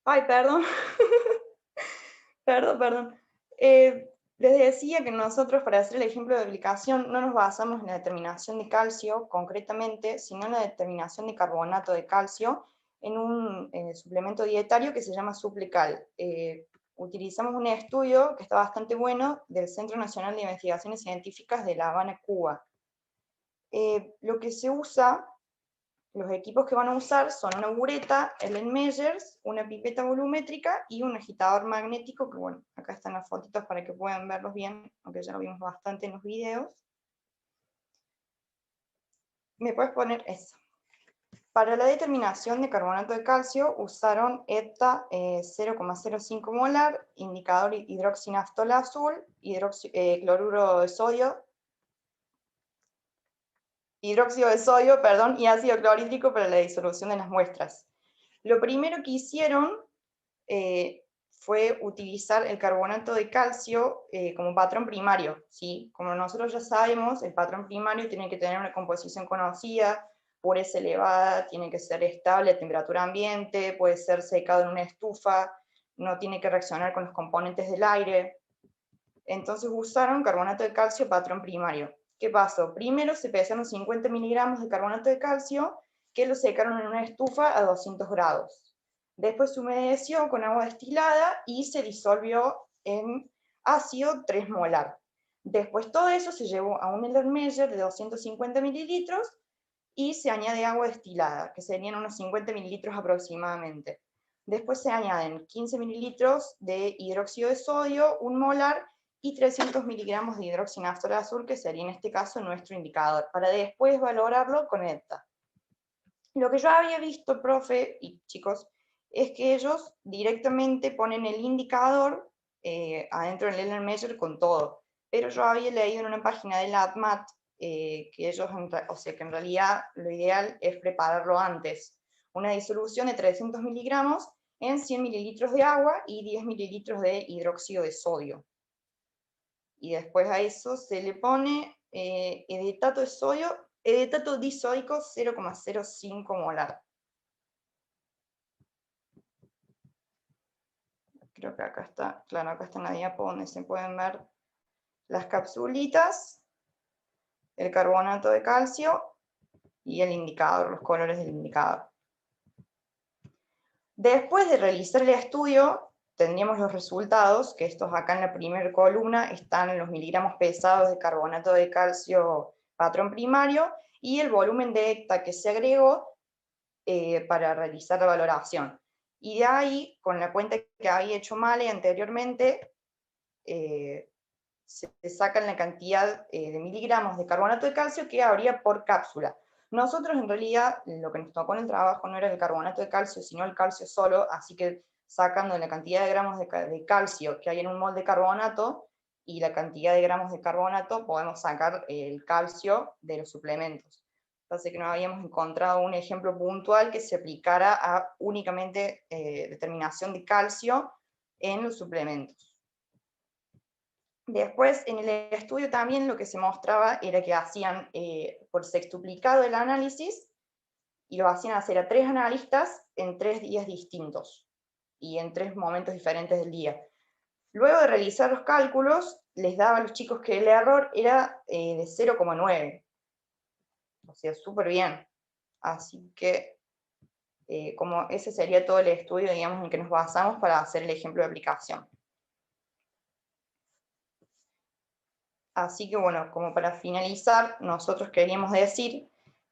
Ay, perdón. Perdón. Les decía que nosotros para hacer el ejemplo de aplicación no nos basamos en la determinación de calcio concretamente, sino en la determinación de carbonato de calcio en un suplemento dietario que se llama Suplecal. Utilizamos un estudio que está bastante bueno del Centro Nacional de Investigaciones Científicas de La Habana, Cuba. Lo que se usa, los equipos que van a usar son una bureta, Erlenmeyers, una pipeta volumétrica y un agitador magnético, que bueno, acá están las fotitos para que puedan verlos bien, aunque ya lo vimos bastante en los videos. ¿Me puedes poner eso? Para la determinación de carbonato de calcio usaron ETA 0,05 molar, indicador hidroxinaftol azul, cloruro de sodio, hidróxido de sodio, y ácido clorhídrico para la disolución de las muestras. Lo primero que hicieron fue utilizar el carbonato de calcio como patrón primario, ¿sí? Como nosotros ya sabemos, el patrón primario tiene que tener una composición conocida, pureza elevada, tiene que ser estable a temperatura ambiente, puede ser secado en una estufa, no tiene que reaccionar con los componentes del aire. Entonces usaron carbonato de calcio patrón primario. ¿Qué pasó? Primero se pesaron 50 miligramos de carbonato de calcio que lo secaron en una estufa a 200 grados. Después se humedeció con agua destilada y se disolvió en ácido 3 molar. Después todo eso se llevó a un Erlenmeyer de 250 mililitros y se añade agua destilada, que serían unos 50 mililitros aproximadamente. Después se añaden 15 mililitros de hidróxido de sodio, 1 molar, y 300 miligramos de hidroxinaftol azul, que sería en este caso nuestro indicador, para después valorarlo con ETA. Lo que yo había visto, profe y chicos, es que ellos directamente ponen el indicador adentro del Erlenmeyer con todo, pero yo había leído en una página de la ADMAT que ellos, que en realidad lo ideal es prepararlo antes. Una disolución de 300 miligramos en 100 mililitros de agua y 10 mililitros de hidróxido de sodio. Y después a eso se le pone editato de sodio, editato disódico 0,05 molar. Creo que acá está, claro, acá está en la diapo donde se pueden ver las capsulitas, el carbonato de calcio y el indicador, los colores del indicador. Después de realizar el estudio, tendríamos los resultados, que estos acá en la primera columna están los miligramos pesados de carbonato de calcio patrón primario y el volumen de hecta que se agregó para realizar la valoración. Y de ahí, con la cuenta que había hecho Male anteriormente, se sacan la cantidad de miligramos de carbonato de calcio que habría por cápsula. Nosotros en realidad lo que nos tocó en el trabajo no era el carbonato de calcio, sino el calcio solo, así que sacando la cantidad de gramos de calcio que hay en un mol de carbonato y la cantidad de gramos de carbonato, podemos sacar el calcio de los suplementos. Así que no habíamos encontrado un ejemplo puntual que se aplicara a únicamente determinación de calcio en los suplementos. Después, en el estudio también lo que se mostraba era que hacían por sextuplicado el análisis y lo hacían hacer a 3 analistas en 3 días distintos y en 3 momentos diferentes del día. Luego de realizar los cálculos, les daba a los chicos que el error era de 0,9. O sea, súper bien. Así que, como ese sería todo el estudio, digamos, en el que nos basamos para hacer el ejemplo de aplicación. Así que bueno, como para finalizar, nosotros queríamos decir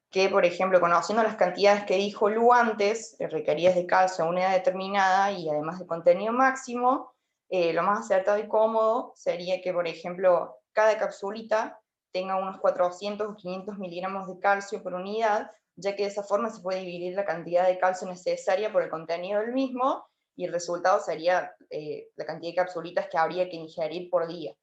que, por ejemplo, conociendo las cantidades que dijo Lu antes, requeridas de calcio a una edad determinada y además de contenido máximo, lo más acertado y cómodo sería que, por ejemplo, cada capsulita tenga unos 400 o 500 miligramos de calcio por unidad, ya que de esa forma se puede dividir la cantidad de calcio necesaria por el contenido del mismo, y el resultado sería la cantidad de capsulitas que habría que ingerir por día.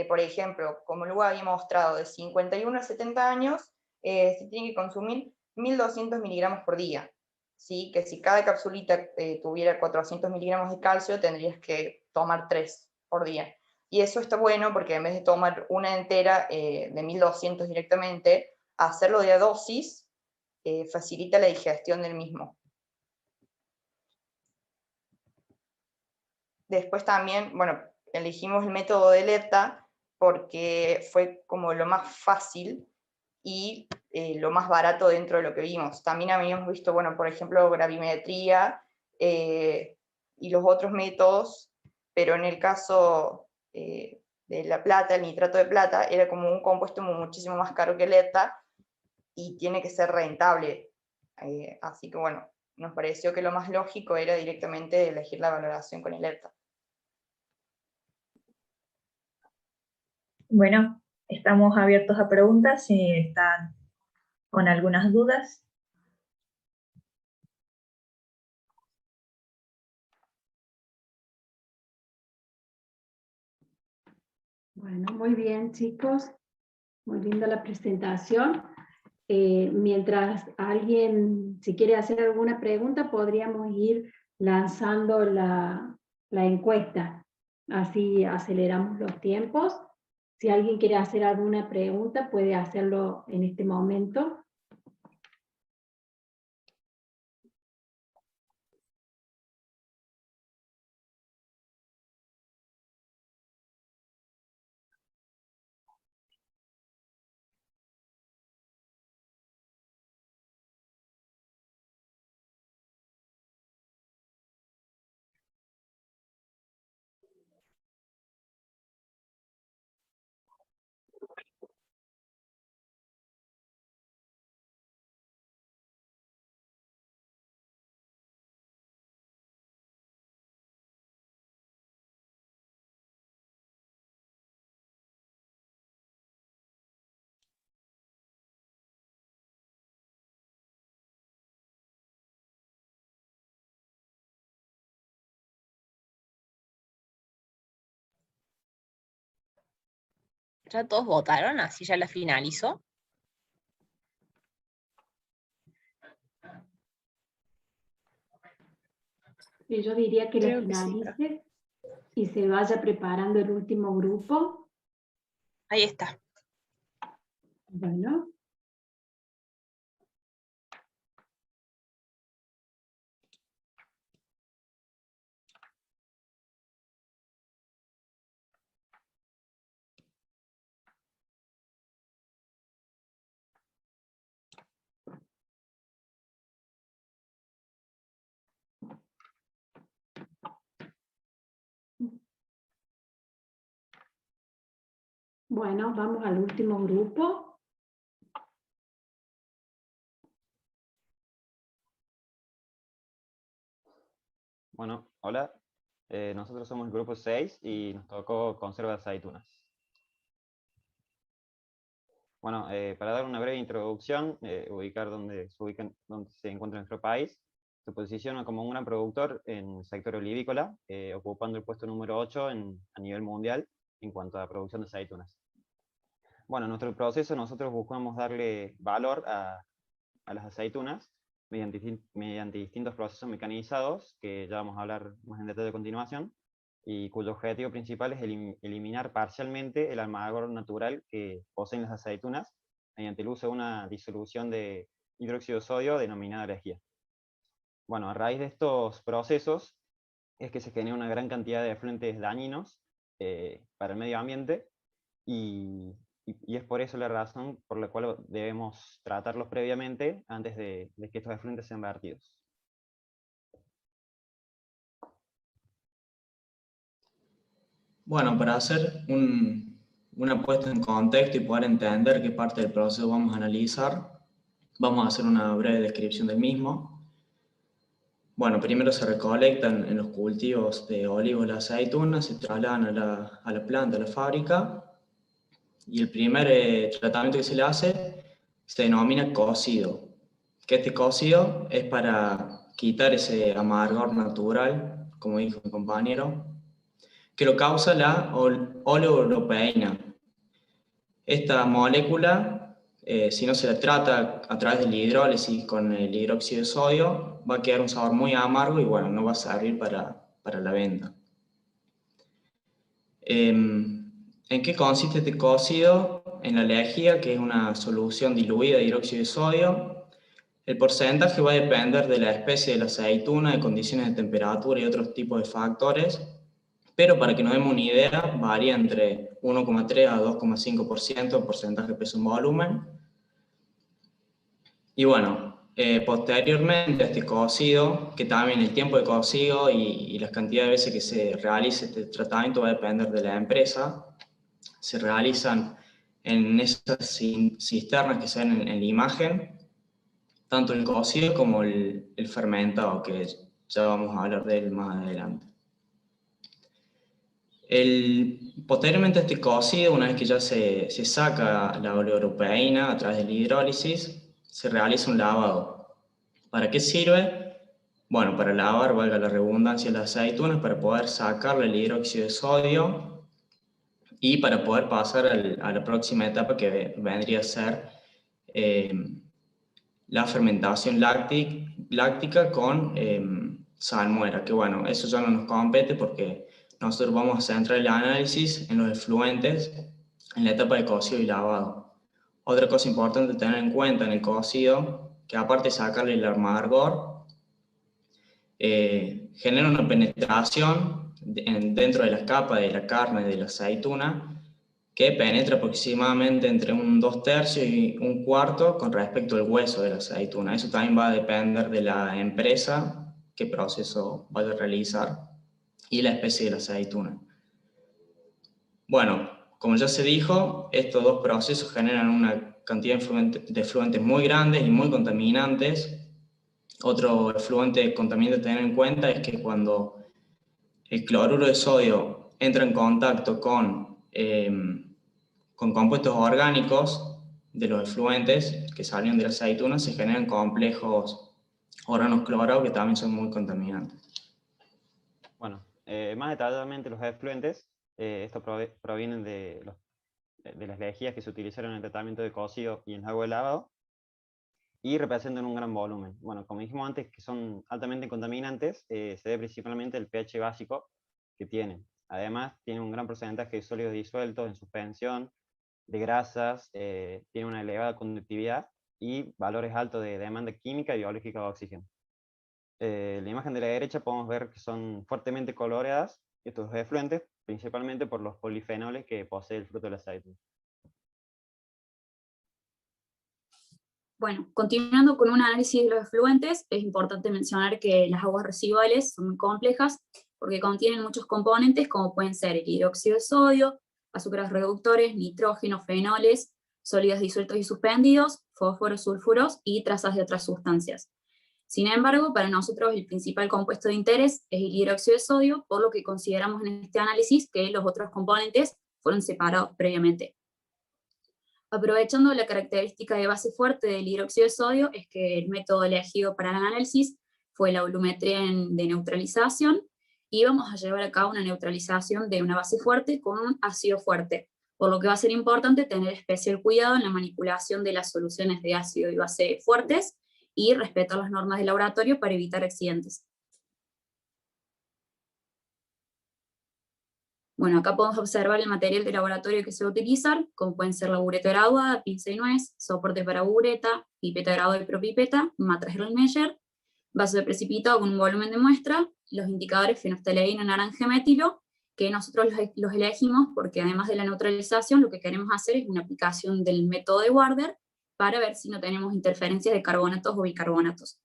Por ejemplo, como luego había mostrado, de 51 a 70 años, se tiene que consumir 1200 miligramos por día. ¿Sí? Que si cada capsulita tuviera 400 miligramos de calcio, tendrías que tomar 3 por día. Y eso está bueno porque en vez de tomar una entera de 1200 directamente, hacerlo de a dosis facilita la digestión del mismo. Después también, bueno, elegimos el método de Lepta porque fue como lo más fácil y lo más barato dentro de lo que vimos. También habíamos visto, bueno, por ejemplo, gravimetría y los otros métodos, pero en el caso de la plata, el nitrato de plata, era como un compuesto muchísimo más caro que el Lepta y tiene que ser rentable. Así que bueno, nos pareció que lo más lógico era directamente elegir la valoración con el Lepta. Bueno, estamos abiertos a preguntas si están con algunas dudas. Bueno, muy bien, chicos. Muy linda la presentación. Mientras alguien, si quiere hacer alguna pregunta, podríamos ir lanzando la encuesta. Así aceleramos los tiempos. Si alguien quiere hacer alguna pregunta, puede hacerlo en este momento. ¿Ya todos votaron? ¿Así ya la finalizó? Y yo diría que la Creo que sí, finalice y se vaya preparando el último grupo. Ahí está. Bueno. Bueno, vamos al último grupo. Bueno, hola. Nosotros somos el grupo 6 y nos tocó conserva de aceitunas. Bueno, para dar una breve introducción, ubicar dónde se encuentra nuestro país, se posiciona como un gran productor en el sector olivícola, ocupando el puesto número 8 a nivel mundial en cuanto a producción de aceitunas. Bueno, en nuestro proceso nosotros buscamos darle valor a las aceitunas mediante distintos procesos mecanizados, que ya vamos a hablar más en detalle a continuación, y cuyo objetivo principal es eliminar parcialmente el amargor natural que poseen las aceitunas mediante el uso de una disolución de hidróxido de sodio denominada lejía. Bueno, a raíz de estos procesos es que se genera una gran cantidad de efluentes dañinos para el medio ambiente, y es por eso la razón por la cual debemos tratarlos previamente antes de que estos efluentes sean vertidos. Bueno, para hacer una puesta en contexto y poder entender qué parte del proceso vamos a analizar, vamos a hacer una breve descripción del mismo. Bueno, primero se recolectan en los cultivos de olivos las aceitunas, se trasladan a la planta, a la fábrica, y el primer tratamiento que se le hace se denomina cocido. Que este cocido es para quitar ese amargor natural, como dijo mi compañero, que lo causa la oleoproteína. Esta molécula, si no se la trata a través de la hidrólisis con el hidróxido de sodio, va a quedar un sabor muy amargo y bueno, no va a servir para la venta. ¿En qué consiste este cocido? En la lejía, que es una solución diluida de hidróxido de sodio. El porcentaje va a depender de la especie de la aceituna, de condiciones de temperatura y otros tipos de factores, pero para que nos demos una idea, varía entre 1,3 a 2,5% porcentaje de peso en volumen. Y bueno, posteriormente a este cocido, que también el tiempo de cocido y la cantidad de veces que se realice este tratamiento va a depender de la empresa, se realizan en esas cisternas que se ven en la imagen, tanto el cocido como el fermentado, que ya vamos a hablar de él más adelante. Posteriormente a este cocido, una vez que ya se saca la oleoproteína a través de la hidrólisis, se realiza un lavado. ¿Para qué sirve? Bueno, para lavar, valga la redundancia, las aceitunas, para poder sacarle el hidróxido de sodio y para poder pasar a la próxima etapa, que vendría a ser la fermentación láctica con salmuera, que bueno, eso ya no nos compete porque nosotros vamos a centrar el análisis en los efluentes en la etapa de cocido y lavado. Otra cosa importante tener en cuenta en el cocido, que aparte de sacarle el amargor, genera una penetración dentro de la capa de la carne de la aceituna, que penetra aproximadamente entre un 2/3 y un cuarto con respecto al hueso de la aceituna. Eso también va a depender de la empresa, qué proceso vaya a realizar, y la especie de la aceituna. Bueno, como ya se dijo, estos dos procesos generan una cantidad de efluentes muy grandes y muy contaminantes. Otro efluente contaminante a tener en cuenta es que cuando el cloruro de sodio entra en contacto con compuestos orgánicos de los efluentes que salen de la aceituna, se generan complejos organoclorados que también son muy contaminantes. Bueno, más detalladamente los efluentes, estos provienen de las lejías que se utilizaron en el tratamiento de cocido y en el agua de lavado. y representan un gran volumen. Bueno, como dijimos antes, que son altamente contaminantes, se ve principalmente el pH básico que tienen. Además, tiene un gran porcentaje de sólidos disueltos en suspensión, de grasas, tiene una elevada conductividad y valores altos de demanda química y biológica de oxígeno. La imagen de la derecha podemos ver que son fuertemente coloreadas estos efluentes, principalmente por los polifenoles que posee el fruto de la aceituna. Bueno, continuando con un análisis de los efluentes, es importante mencionar que las aguas residuales son muy complejas porque contienen muchos componentes como pueden ser el hidróxido de sodio, azúcares reductores, nitrógeno, fenoles, sólidos disueltos y suspendidos, fósforos, sulfuros y trazas de otras sustancias. Sin embargo, para nosotros el principal compuesto de interés es el hidróxido de sodio, por lo que consideramos en este análisis que los otros componentes fueron separados previamente. Aprovechando la característica de base fuerte del hidróxido de sodio, es que el método elegido para el análisis fue la volumetría de neutralización, y vamos a llevar a cabo una neutralización de una base fuerte con un ácido fuerte, por lo que va a ser importante tener especial cuidado en la manipulación de las soluciones de ácido y base fuertes, y respetar las normas del laboratorio para evitar accidentes. Bueno, acá podemos observar el material de laboratorio que se va a utilizar, como pueden ser la bureta graduada, pinza y nuez, soporte para bureta, pipeta graduada y propipeta, matraz Erlenmeyer, vaso de precipitado con un volumen de muestra, los indicadores fenolftaleína, naranja metilo, que nosotros los elegimos porque además de la neutralización, lo que queremos hacer es una aplicación del método de Warder para ver si no tenemos interferencias de carbonatos o bicarbonatos.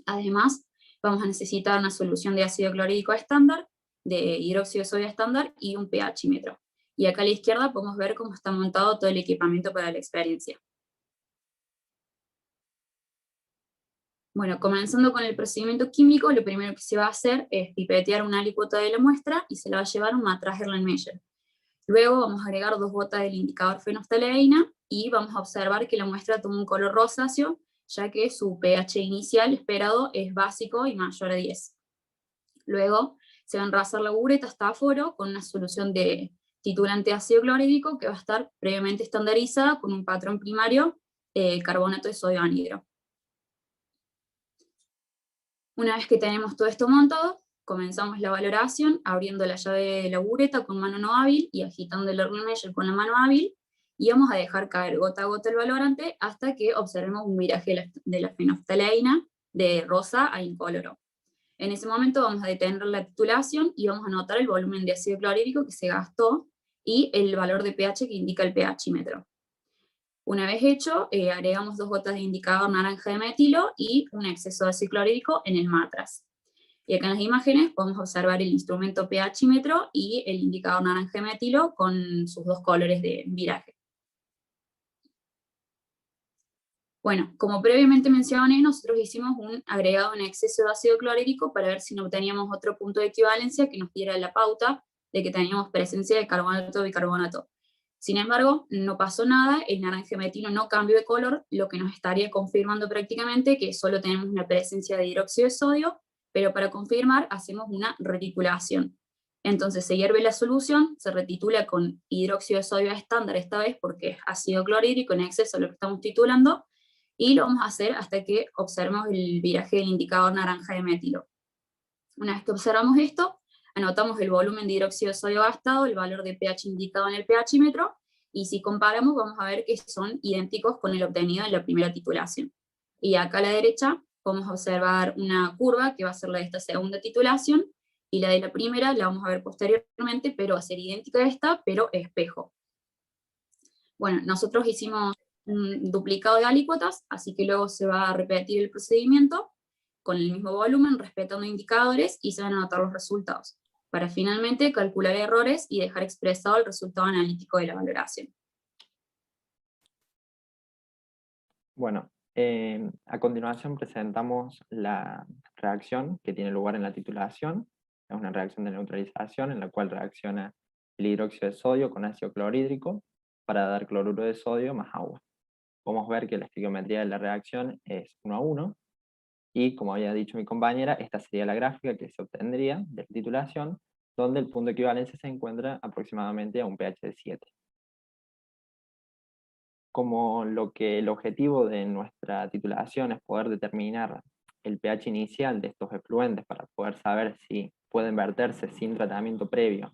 Además, vamos a necesitar una solución de ácido clorhídrico estándar, de hidróxido de sodio estándar y un pHímetro. Y acá a la izquierda podemos ver cómo está montado todo el equipamiento para la experiencia. Bueno, comenzando con el procedimiento químico, lo primero que se va a hacer es pipetear una alícuota de la muestra y se la va a llevar a un matraz Erlenmeyer. Luego vamos a agregar 2 gotas del indicador fenolftaleína y vamos a observar que la muestra toma un color rosáceo, ya que su pH inicial esperado es básico y mayor a 10. Luego se va a enrasar la bureta hasta aforo con una solución de titulante ácido clorhídrico que va a estar previamente estandarizada con un patrón primario, carbonato de sodio anhidro. Una vez que tenemos todo esto montado, comenzamos la valoración abriendo la llave de la bureta con mano no hábil y agitando el Erlenmeyer con la mano hábil, y vamos a dejar caer gota a gota el valorante hasta que observemos un viraje de la fenolftaleína de rosa a incoloro. En ese momento vamos a detener la titulación y vamos a anotar el volumen de ácido clorhídrico que se gastó y el valor de pH que indica el pHímetro. Una vez hecho, agregamos 2 gotas de indicador naranja de metilo y un exceso de ácido clorhídrico en el matraz. Y acá en las imágenes podemos observar el instrumento pHímetro y el indicador naranja de metilo con sus 2 colores de viraje. Bueno, como previamente mencioné, nosotros hicimos un agregado en exceso de ácido clorhídrico para ver si no obteníamos otro punto de equivalencia que nos diera la pauta de que teníamos presencia de carbonato o bicarbonato. Sin embargo, no pasó nada, el naranja metilo no cambió de color, lo que nos estaría confirmando prácticamente que solo tenemos una presencia de hidróxido de sodio, pero para confirmar hacemos una retitulación. Entonces se hierve la solución, se retitula con hidróxido de sodio estándar esta vez porque es ácido clorhídrico en exceso lo que estamos titulando, y lo vamos a hacer hasta que observemos el viraje del indicador naranja de metilo. Una vez que observamos esto, anotamos el volumen de hidróxido de sodio gastado, el valor de pH indicado en el pHímetro, y si comparamos vamos a ver que son idénticos con el obtenido en la primera titulación. Y acá a la derecha podemos observar una curva que va a ser la de esta segunda titulación, y la de la primera la vamos a ver posteriormente, pero va a ser idéntica a esta, pero espejo. Bueno, nosotros hicimos un duplicado de alícuotas, así que luego se va a repetir el procedimiento con el mismo volumen, respetando indicadores, y se van a anotar los resultados, para finalmente calcular errores y dejar expresado el resultado analítico de la valoración. Bueno, a continuación presentamos la reacción que tiene lugar en la titulación. Es una reacción de neutralización en la cual reacciona el hidróxido de sodio con ácido clorhídrico para dar cloruro de sodio más agua. Podemos ver que la estequiometría de la reacción es 1 a 1, y como había dicho mi compañera, esta sería la gráfica que se obtendría de la titulación, donde el punto de equivalencia se encuentra aproximadamente a un pH de 7. como el objetivo de nuestra titulación es poder determinar el pH inicial de estos efluentes para poder saber si pueden verterse sin tratamiento previo,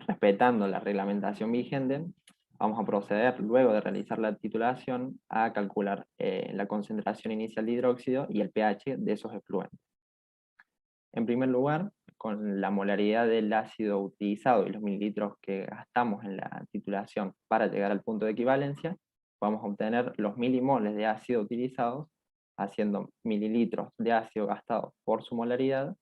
respetando la reglamentación vigente, vamos a proceder, luego de realizar la titulación, a calcular la concentración inicial de hidróxido y el pH de esos efluentes. En primer lugar, con la molaridad del ácido utilizado y los mililitros que gastamos en la titulación para llegar al punto de equivalencia, vamos a obtener los milimoles de ácido utilizados, haciendo mililitros de ácido gastado por su molaridad,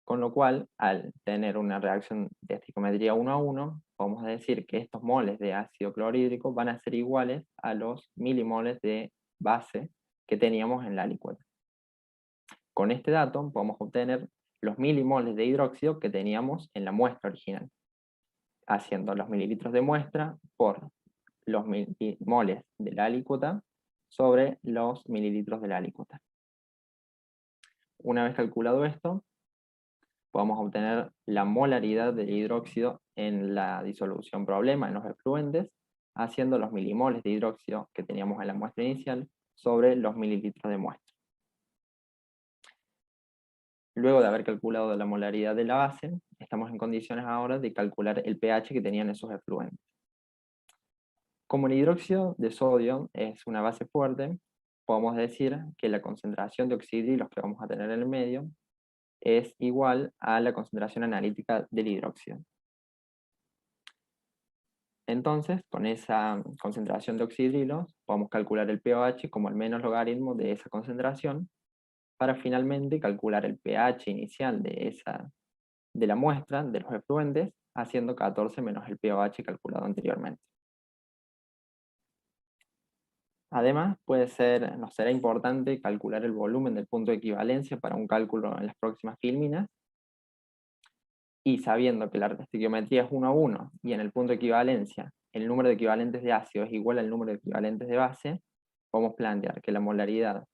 con lo cual, al tener una reacción de estequiometría 1 a 1, podemos decir que estos moles de ácido clorhídrico van a ser iguales a los milimoles de base que teníamos en la alícuota. Con este dato podemos obtener los milimoles de hidróxido que teníamos en la muestra original, haciendo los mililitros de muestra por los milimoles de la alícuota sobre los mililitros de la alícuota. Una vez calculado esto, podemos obtener la molaridad del hidróxido en la disolución problema en los efluentes, haciendo los milimoles de hidróxido que teníamos en la muestra inicial sobre los mililitros de muestra. Luego de haber calculado la molaridad de la base, estamos en condiciones ahora de calcular el pH que tenían esos efluentes. Como el hidróxido de sodio es una base fuerte, podemos decir que la concentración de oxidrilos que vamos a tener en el medio es igual a la concentración analítica del hidróxido. Entonces, con esa concentración de oxidrilos, podemos calcular el pOH como el menos logaritmo de esa concentración, para finalmente calcular el pH inicial de la muestra, de los efluentes, haciendo 14 menos el pOH calculado anteriormente. Además, nos será importante calcular el volumen del punto de equivalencia para un cálculo en las próximas filminas, y sabiendo que la estequiometría es 1 a 1, y en el punto de equivalencia el número de equivalentes de ácido es igual al número de equivalentes de base, podemos plantear que la molaridad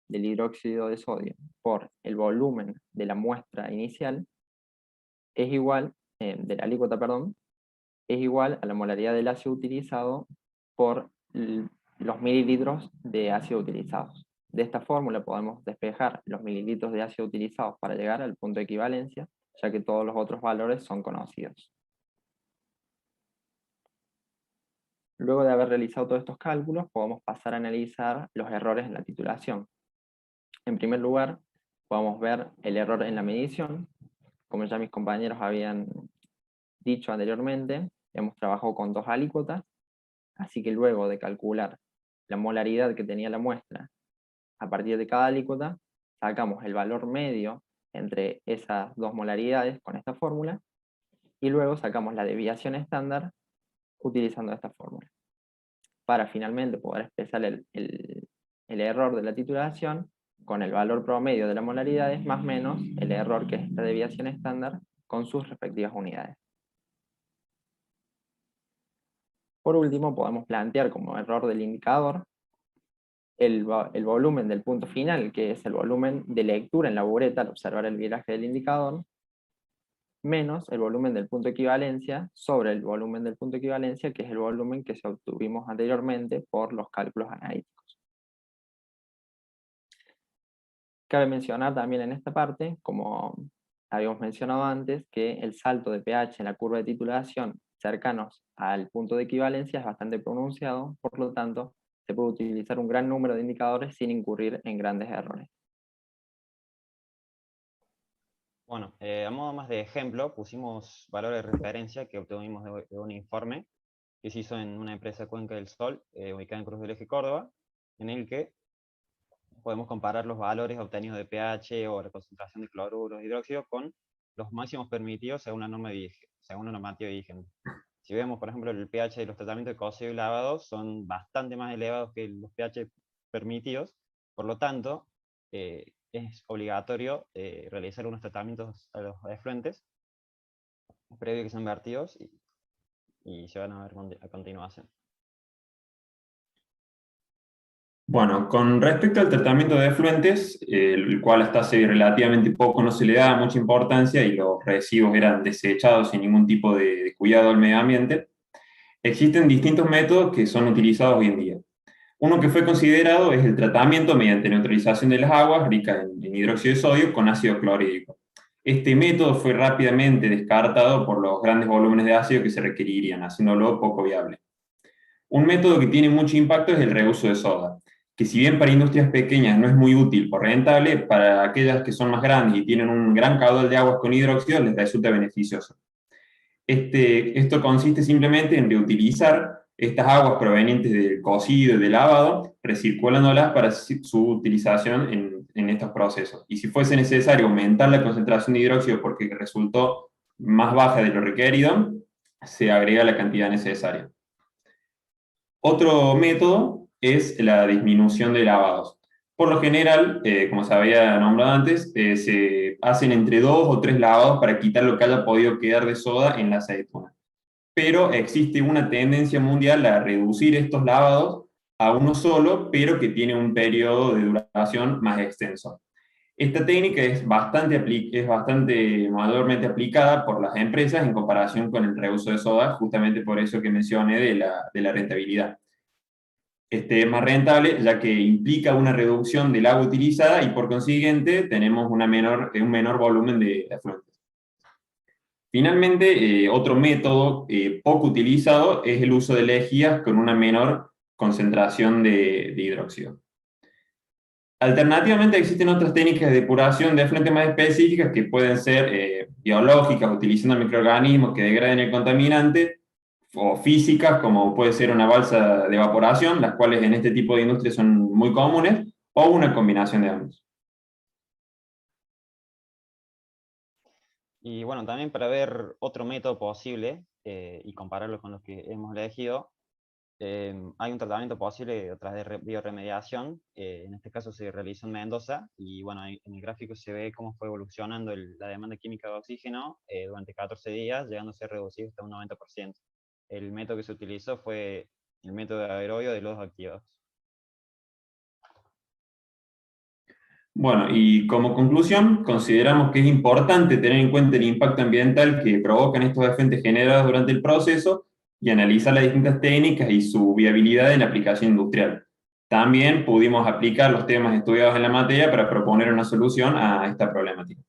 del hidróxido de sodio por el volumen de la muestra inicial es igual, de la alícuota, perdón, es igual a la molaridad del ácido utilizado por los mililitros de ácido utilizados. De esta fórmula podemos despejar los mililitros de ácido utilizados para llegar al punto de equivalencia, ya que todos los otros valores son conocidos. Luego de haber realizado todos estos cálculos, podemos pasar a analizar los errores en la titulación. En primer lugar, podemos ver el error en la medición. Como ya mis compañeros habían dicho anteriormente, hemos trabajado con 2 alícuotas, así que luego de calcular la molaridad que tenía la muestra a partir de cada alícuota, sacamos el valor medio entre esas 2 molaridades con esta fórmula, y luego sacamos la desviación estándar utilizando esta fórmula, para finalmente poder expresar el error de la titulación con el valor promedio de las molaridades más menos el error que es esta desviación estándar con sus respectivas unidades. Por último, podemos plantear como error del indicador el volumen del punto final, que es el volumen de lectura en la bureta al observar el viraje del indicador, menos el volumen del punto de equivalencia sobre el volumen del punto de equivalencia, que es el volumen que se obtuvimos anteriormente por los cálculos analíticos. Cabe mencionar también en esta parte, como habíamos mencionado antes, que el salto de pH en la curva de titulación cercanos al punto de equivalencia es bastante pronunciado, por lo tanto, se puede utilizar un gran número de indicadores sin incurrir en grandes errores. Bueno, a modo más de ejemplo, pusimos valores de referencia que obtuvimos de un informe que se hizo en una empresa de Cuenca del Sol, ubicada en Cruz del Eje, Córdoba, en el que podemos comparar los valores obtenidos de pH o de concentración de cloruros de hidróxido con los máximos permitidos según la normativa vigente. Si vemos, por ejemplo, el pH de los tratamientos de cocido y lavado son bastante más elevados que los pH permitidos, por lo tanto, es obligatorio realizar unos tratamientos a los efluentes previo a que sean vertidos y se van a ver a continuación. Bueno, con respecto al tratamiento de efluentes, el cual hasta hace relativamente poco no se le daba mucha importancia y los residuos eran desechados sin ningún tipo de cuidado al medio ambiente, Existen distintos métodos que son utilizados hoy en día. Uno que fue considerado es el tratamiento mediante neutralización de las aguas ricas en hidróxido de sodio con ácido clorhídrico. Este método fue rápidamente descartado por los grandes volúmenes de ácido que se requerirían, haciéndolo poco viable. Un método que tiene mucho impacto es el reuso de soda, que si bien para industrias pequeñas no es muy útil o rentable, para aquellas que son más grandes y tienen un gran caudal de aguas con hidróxido les resulta beneficioso. Esto consiste simplemente en reutilizar estas aguas provenientes del cocido y del lavado, recirculándolas para su utilización en estos procesos. Y si fuese necesario aumentar la concentración de hidróxido porque resultó más baja de lo requerido, se agrega la cantidad necesaria. Otro método es la disminución de lavados. Por lo general, como se había nombrado antes, se hacen entre 2 o 3 lavados para quitar lo que haya podido quedar de soda en la aceituna. Pero existe una tendencia mundial a reducir estos lavados a uno solo, pero que tiene un periodo de duración más extenso. Esta técnica es bastante mayormente aplicada por las empresas en comparación con el reuso de soda, justamente por eso que mencioné de la rentabilidad. Es más rentable ya que implica una reducción del agua utilizada y por consiguiente tenemos un menor volumen de afluentes. Finalmente, otro método poco utilizado es el uso de lejías con una menor concentración de hidróxido. Alternativamente existen otras técnicas de depuración de afluentes más específicas que pueden ser biológicas, utilizando microorganismos que degraden el contaminante, o físicas, como puede ser una balsa de evaporación, las cuales en este tipo de industrias son muy comunes, o una combinación de ambos. Y bueno, también para ver otro método posible y compararlo con los que hemos elegido, hay un tratamiento posible a través de bioremediación, en este caso se realizó en Mendoza, y bueno, en el gráfico se ve cómo fue evolucionando la demanda química de oxígeno durante 14 días, llegando a ser reducido hasta un 90%. El método que se utilizó fue el método aerobio de lodos activados. Bueno, y como conclusión, consideramos que es importante tener en cuenta el impacto ambiental que provocan estos efluentes generados durante el proceso y analizar las distintas técnicas y su viabilidad en la aplicación industrial. También pudimos aplicar los temas estudiados en la materia para proponer una solución a esta problemática.